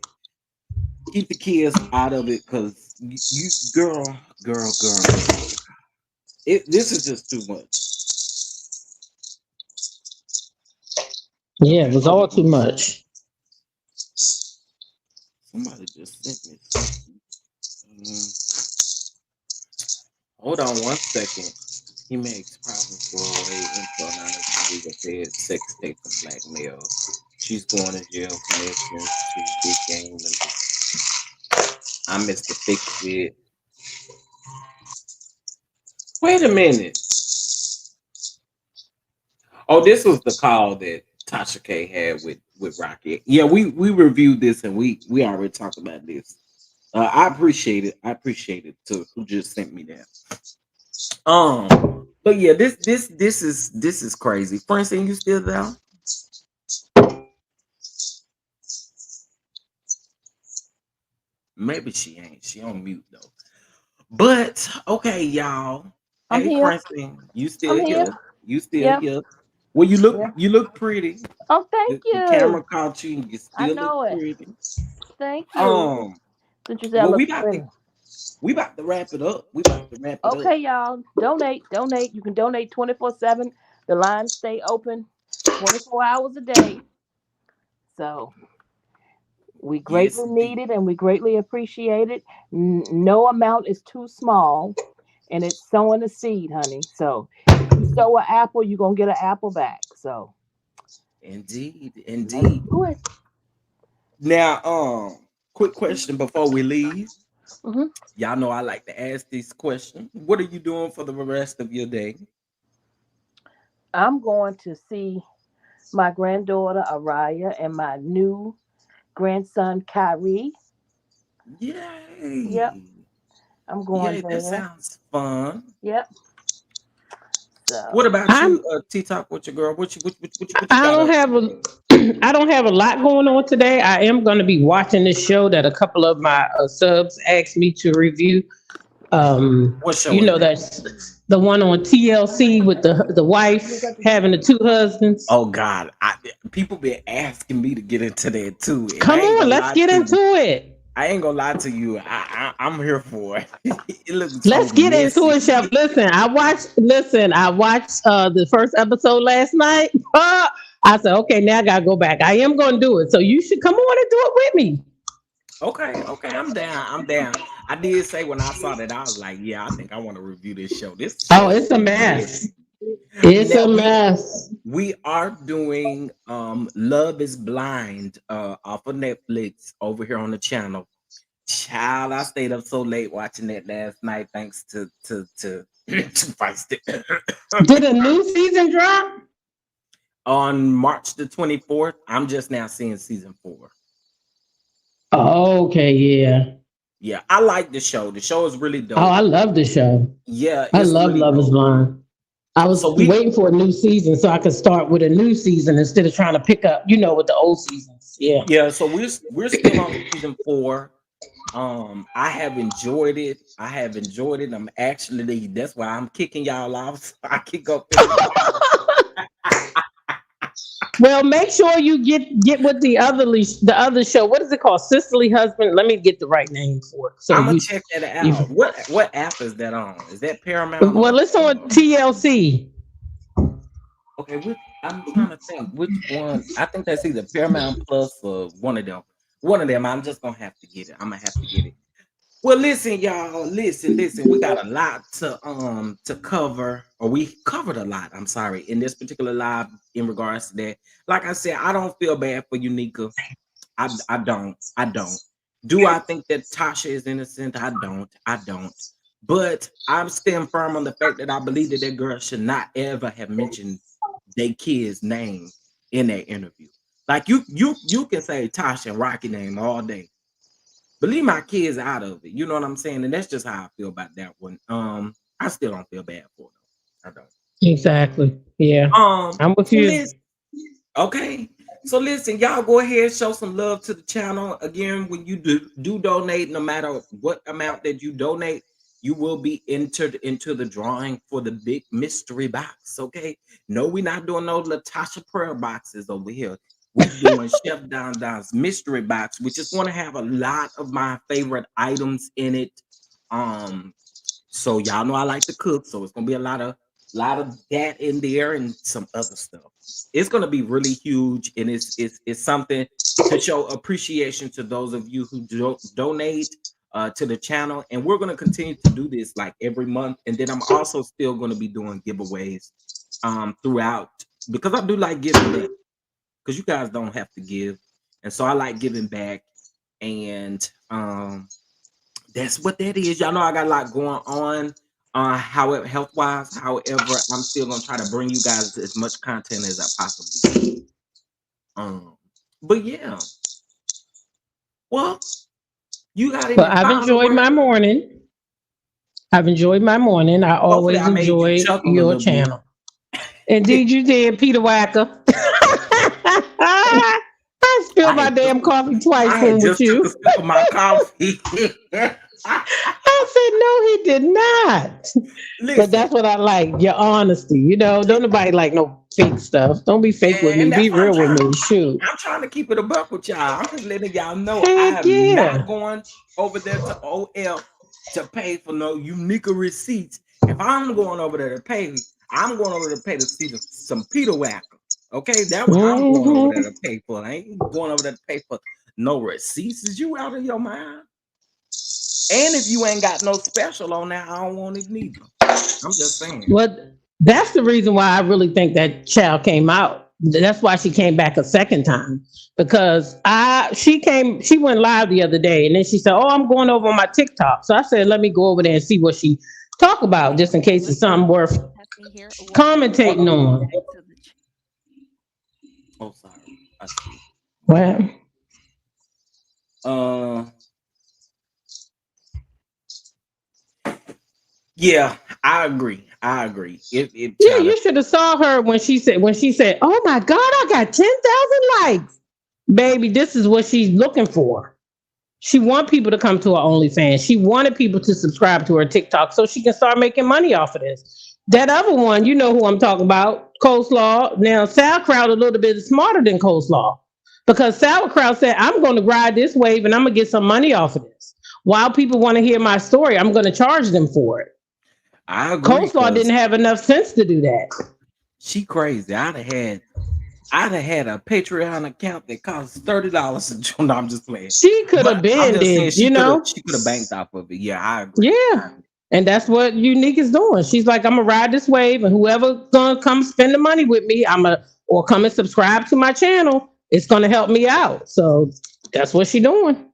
Keep the kids out of it, because you girl. This is just too much. Yeah, Okay, it was hold all on. too much. Somebody just sent me something. Hold on one second. He makes profit for away info anonymous legal said sex tape and blackmail. She's going to jail for mentions to big game members. I missed the fix it. Wait a minute. Oh, this was the call that Tasha K had with Rocky. Yeah, we reviewed this and we already talked about this. I appreciate it. I appreciate it too. Who just sent me that? But yeah, this is crazy. Francine, you still there? Maybe she ain't. She on mute though. But okay, y'all. I'm Hey, here. Francine, you I'm still here. here? You still Yep. here? Well, Yeah. you look pretty. Oh, thank The camera you. caught you, and you I still look know it. pretty. Thank you. Um, Since you said I well, look pretty. we about to wrap it up. We about to wrap it up. Okay, y'all. Donate. You can donate 24/7. The lines stay open 24 hours a day. So we Yes, greatly need indeed. it and we greatly appreciate it. No amount is too small, and it's sowing a seed, honey. So if you sow an apple, you're gonna get an apple back. So Indeed, let's indeed. do it. Now, quick question before we leave. hmm Y'all know I like to ask this question. What are you doing for the rest of your day? I'm going to see my granddaughter Araya and my new grandson Kyrie. Yep, Yay! I'm going Yay! That there. sounds fun. Yep. What So about I'm you, T Talk with your girl? What you I got don't up? have a I don't have a lot going on today. I am going to be watching this show that a couple of my subs asked me to review. What show is that? That's the one on TLC with the wife having the two husbands. Oh God, people been asking me to get into that too, and I Come ain't on, gonna let's lie get to into you. it. I ain't gonna lie to you. I'm here for it. It looks so Let's get into messy. it, Chef. I watched the first episode last night. I said, okay, now I gotta go back. I am gonna do it. So you should come on and do it with me. Okay, I'm down. I'm down. I did say when I saw that, I was like, yeah, I think I want to review this show. This Oh, show it's is a mess. messy. It's Now a mess. we are doing Love is Blind off of Netflix over here on the channel. Child, I stayed up so late watching that last night thanks to to Feisty. Did a new season drop? On March the 24th. I'm just now seeing season 4. Okay, yeah. Yeah, I like the show. The show is really Oh, I dope. love the show. Yeah, I it's love really Love Is dope. Blind. I was So we waiting for a new season so I could start with a new season instead of trying to pick up, with the old seasons. Yeah. Yeah, so we're still on season 4. I have enjoyed it. I have enjoyed it. I'm actually that's why I'm kicking y'all off. So I can go finish. Well, make sure you get with the other show. What is it called? Sisterly Husband. Let me get the right name for it. So I'm gonna you, check that you out. What app is that on? Is that Paramount well, or it's on TLC. okay? I'm trying to think which one. I think that's either Paramount Plus or one of them. One of them. I'm just gonna have to get it. I'm gonna have to get it. Well, listen, y'all. Listen. We got a lot to cover, or we covered a lot. I'm sorry, in this particular live in regards to that. Like I said, I don't feel bad for Unika. I don't. I don't. Do I think that Tasha is innocent? I don't. I don't. But I'm staying firm on the fact that I believe that that girl should not ever have mentioned their kid's name in that interview. Like you can say Tasha and Rocky name all day, but leave my kids out of it. You know what I'm saying? And that's just how I feel about that one. I still don't feel bad for them. I don't. Exactly. Yeah. I'm with So you. listen, okay. So listen, y'all go ahead, show some love to the channel. Again, when you do donate, no matter what amount that you donate, you will be entered into the drawing for the big mystery box. Okay. No, we're not doing no Latasha prayer boxes over here. We're doing Chef Don Don's mystery box, which is going to have a lot of my favorite items in it. So y'all know I like to cook, so it's gonna be a lot of that in there and some other stuff. It's gonna be really huge, and it's something to show appreciation to those of you who donate to the channel. And we're gonna continue to do this like every month. And then I'm also still gonna be doing giveaways throughout because I do like giving back because you guys don't have to give, and so I like giving back. And that's what that is. Y'all know I got a lot going on, however, health wise. However, I'm still gonna try to bring you guys as much content as I possibly can. But yeah, well, you got Well, any I've final enjoyed my words? morning. I've enjoyed my morning. I Hopefully, always I made you enjoy chuckle a your little bit. channel. Indeed, you did, Peter Wacker. I spilled I my had just damn coffee twice I had fooling with just took a you. sip of my coffee. I said, no, he did not. But Listen, that's what I like, your honesty. Don't nobody like no fake stuff. Don't be fake with me. and Be that's what I'm real with trying. me. Shoot. I'm trying to keep it a buck with y'all. I'm just letting y'all know I Heck am not yeah. going over there to OL to pay for no unique receipts. If I'm going over there to pay, I'm going over there to pay to see some Peter Wacker. Okay, that's what I'm going over there Hmm. to pay for. I ain't going over there to pay for no receipts. Is you out of your mind? And if you ain't got no special on that, I don't want it neither. I'm just saying. Well, that's the reason why I really think that child came out. That's why she came back a second time because she went live the other day and then she said, "Oh, I'm going over on my TikTok." So I said, "Let me go over there and see what she talk about, just in case it's something worth commentating on." Oh, sorry. I see. Well, Uh, yeah, I agree. I agree. If yeah, child, you should have saw her when she said, "Oh my God, I got 10,000 likes." Baby, this is what she's looking for. She want people to come to her OnlyFans. She wanted people to subscribe to her TikTok so she can start making money off of this. That other one, you know who I'm talking about, Coleslaw. Now, Sauerkraut a little bit smarter than Coleslaw because Sauerkraut said, "I'm going to ride this wave and I'm going to get some money off of this. While people want to hear my story, I'm going to charge them for it." I agree Coleslaw because didn't have enough sense to do that. she crazy. I'd have had a Patreon account that costs $30. No, I'm just playing. She could have But I'm been just saying did, you know? she could have banked off of it. Yeah, I agree. Yeah. And that's what Unique is doing. She's like, I'm gonna ride this wave, and whoever gonna come spend the money with me, or come and subscribe to my channel, it's gonna help me out. So that's what she's doing.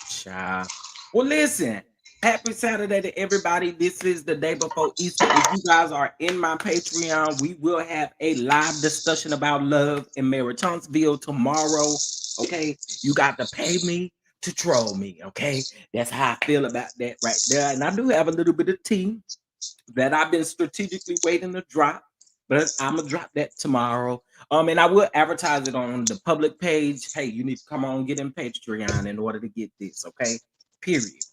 Child. Well, listen. Happy Saturday to everybody. This is the day before Easter. If you guys are in my Patreon, we will have a live discussion about love in Maritonsville tomorrow. Okay, you got to pay me to troll me. Okay, that's how I feel about that right there. And I do have a little bit of tea that I've been strategically waiting to drop, but I'm gonna drop that tomorrow. And I will advertise it on the public page. Hey, you need to come on get in Patreon in order to get this. Okay, period.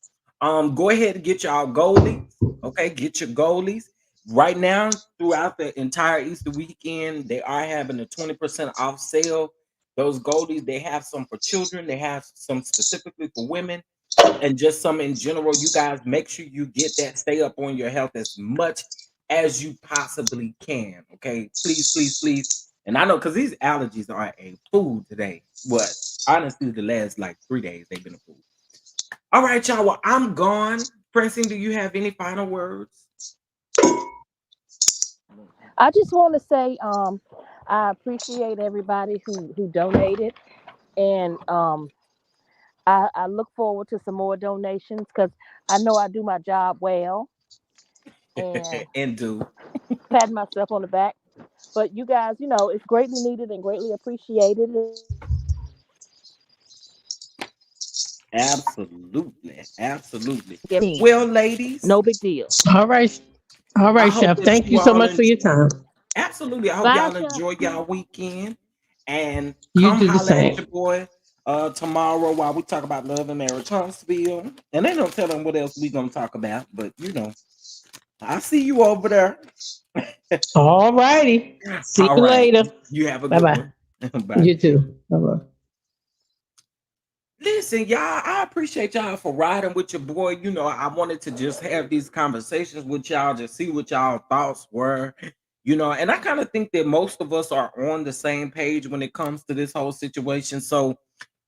Go ahead and get y'all goalies. Okay, get your goalies. Right now, throughout the entire Easter weekend, they are having a 20% off sale. Those goalies, they have some for children, they have some specifically for women, and just some in general. You guys make sure you get that. Stay up on your health as much as you possibly can. Okay, please, please, please. And I know because these allergies are a fool today. What honestly, the last like 3 days they've been a fool. All right, y'all. Well, I'm gone. Francine, do you have any final words? I just want to say, I appreciate everybody who donated, and I look forward to some more donations because I know I do my job well, and And do patting myself on the back. But you guys, it's greatly needed and greatly appreciated. And if you want to give me absolutely, absolutely. Well, $10, ladies, no big deal. All right. All I right, hope Chef. that Thank you you so all much for your enjoy. time. Absolutely. I hope Bye, y'all Chef. enjoy y'all weekend and You come do the holler at your same. boy tomorrow while we talk about love and marriage Huntsville. And they don't tell them what else we gonna talk about, but I see you over there. All righty. See All you right. later. You have a Bye good bye. one. Bye. You too. Bye bye. Listen, y'all, I appreciate y'all for riding with your boy. I wanted to just have these conversations with y'all, just see what y'all thoughts were. And I kind of think that most of us are on the same page when it comes to this whole situation. So,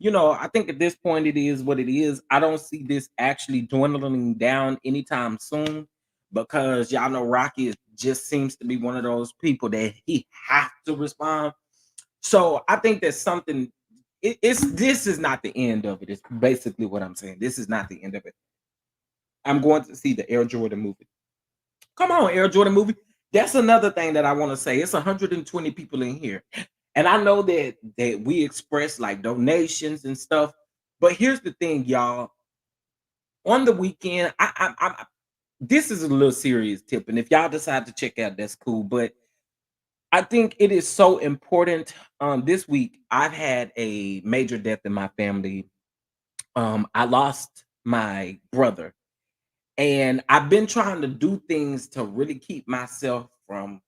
I think at this point it is what it is. I don't see this actually dwindling down anytime soon because y'all know Rocky just seems to be one of those people that he has to respond. So I think that's something. It's this is not the end of it. It's basically what I'm saying. This is not the end of it. I'm going to see the Air Jordan movie. Come on, Air Jordan movie. That's another thing that I want to say. It's 120 people in here, and I know that we express like donations and stuff. But here's the thing, y'all. On the weekend, this is a little serious tip, and if y'all decide to check out, that's cool. But I think it is so important. This week I've had a major death in my family. I lost my brother, and I've been trying to do things to really keep myself from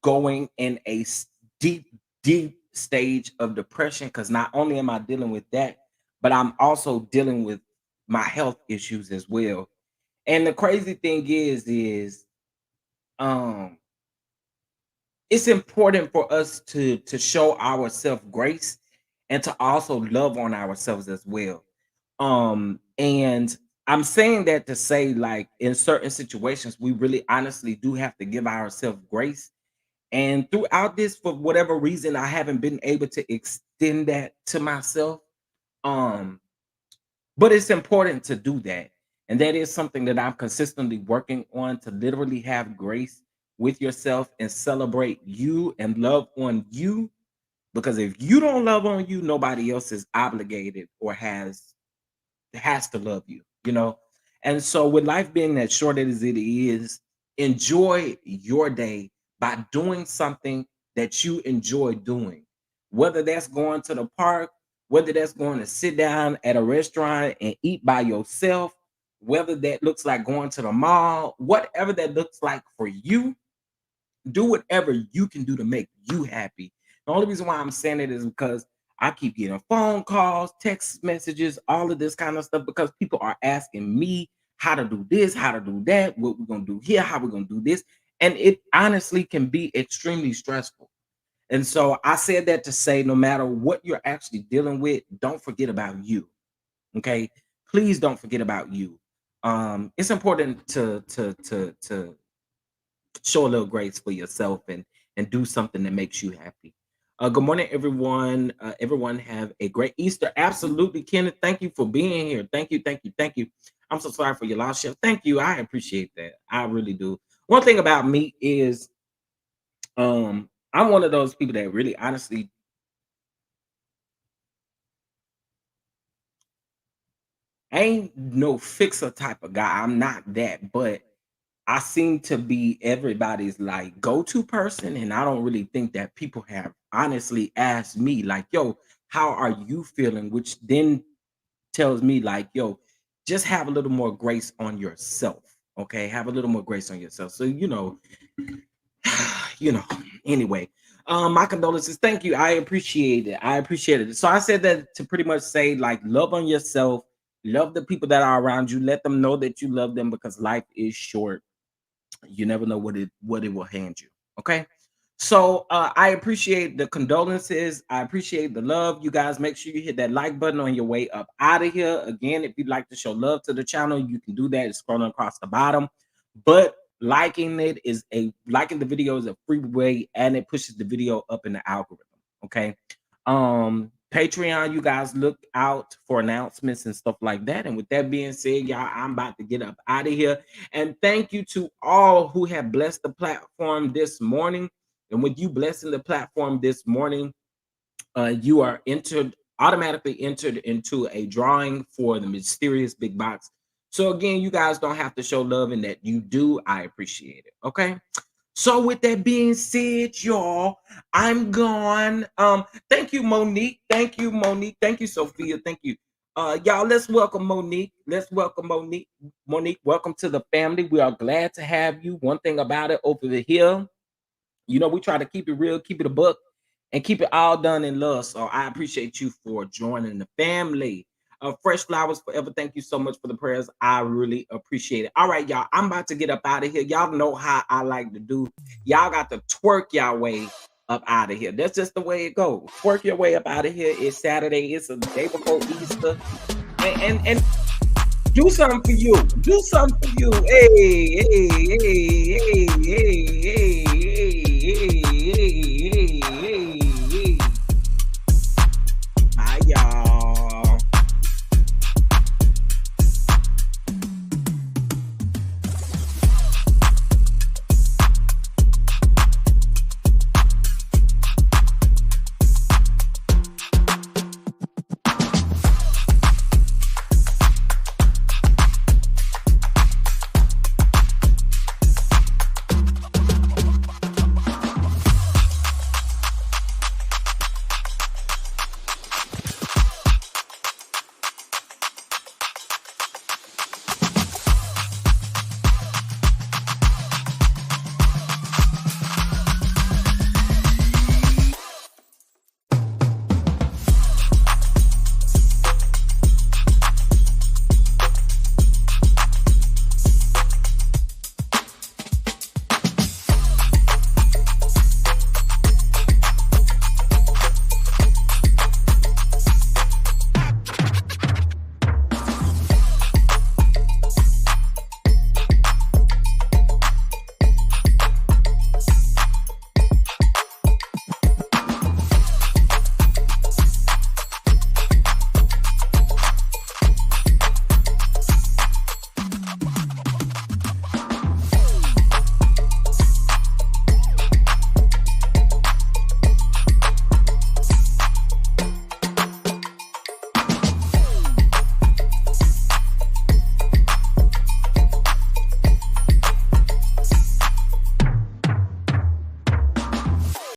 going in a deep, deep stage of depression. Because not only am I dealing with that, but I'm also dealing with my health issues as well. And the crazy thing is um it's important for us to show ourselves grace and to also love on ourselves as well. And I'm saying that to say like in certain situations we really honestly do have to give ourselves grace. And throughout this, for whatever reason, I haven't been able to extend that to myself. um but it's important to do that. And that is something that I'm consistently working on, to literally have grace with yourself and celebrate you and love on you. Because if you don't love on you, nobody else is obligated or has to love you. And so, with life being as short as it is, enjoy your day by doing something that you enjoy doing. Whether that's going to the park, whether that's going to sit down at a restaurant and eat by yourself, whether that looks like going to the mall, whatever that looks like for you, do whatever you can do to make you happy. The only reason why I'm saying it is because I keep getting phone calls, text messages, all of this kind of stuff, because people are asking me how to do this, how to do that, what we're gonna do here, how we're gonna do this. And it honestly can be extremely stressful. And so I said that to say no matter what you're actually dealing with, don't forget about you. Okay. Please don't forget about you. It's important to show a little grace for yourself and do something that makes you happy. Good morning, everyone. Everyone have a great Easter. Absolutely, Kenneth. Thank you for being here. Thank you, thank you, thank you. I'm so sorry for your loss, Chef. Thank you. I appreciate that. I really do. One thing about me is I'm one of those people that really honestly I ain't no fixer type of guy. I'm not that, but I seem to be everybody's like go-to person, and I don't really think that people have honestly asked me like, "Yo, how are you feeling?" Which then tells me like, "Yo, just have a little more grace on yourself." Okay, have a little more grace on yourself. So you know. Anyway, my condolences. Thank you. I appreciate it. I appreciate it. So I said that to pretty much say like, love on yourself, love the people that are around you. Let them know that you love them because life is short. You never know what it will hand you. Okay. So I appreciate the condolences. I appreciate the love. You guys make sure you hit that like button on your way up out of here. Again, if you'd like to show love to the channel, you can do that. It's scrolling across the bottom. But liking the video is a free way, and it pushes the video up in the algorithm. Okay. Patreon, you guys look out for announcements and stuff like that. And with that being said, y'all, I'm about to get up out of here. And thank you to all who have blessed the platform this morning. And with you blessing the platform this morning, you are automatically entered into a drawing for the mysterious big box. So again, you guys don't have to show love, and that you do. I appreciate it. Okay. So with that being said, y'all, I'm gone. Thank you, Monique. Thank you, Monique. Thank you, Sophia. Thank you. Y'all, let's welcome Monique. Let's welcome Monique. Monique, welcome to the family. We are glad to have you. One thing about it over here, we try to keep it real, keep it a buck, and keep it all done in love. So I appreciate you for joining the family. Fresh Flowers Forever, thank you so much for the prayers. I really appreciate it. All right, y'all, I'm about to get up out of here. Y'all know how I like to do. Y'all got to twerk your way up out of here. That's just the way it goes. Twerk your way up out of here. It's Saturday. It's the day before Easter. And do something for you. Do something for you. Hey, hey, hey, hey, hey, hey.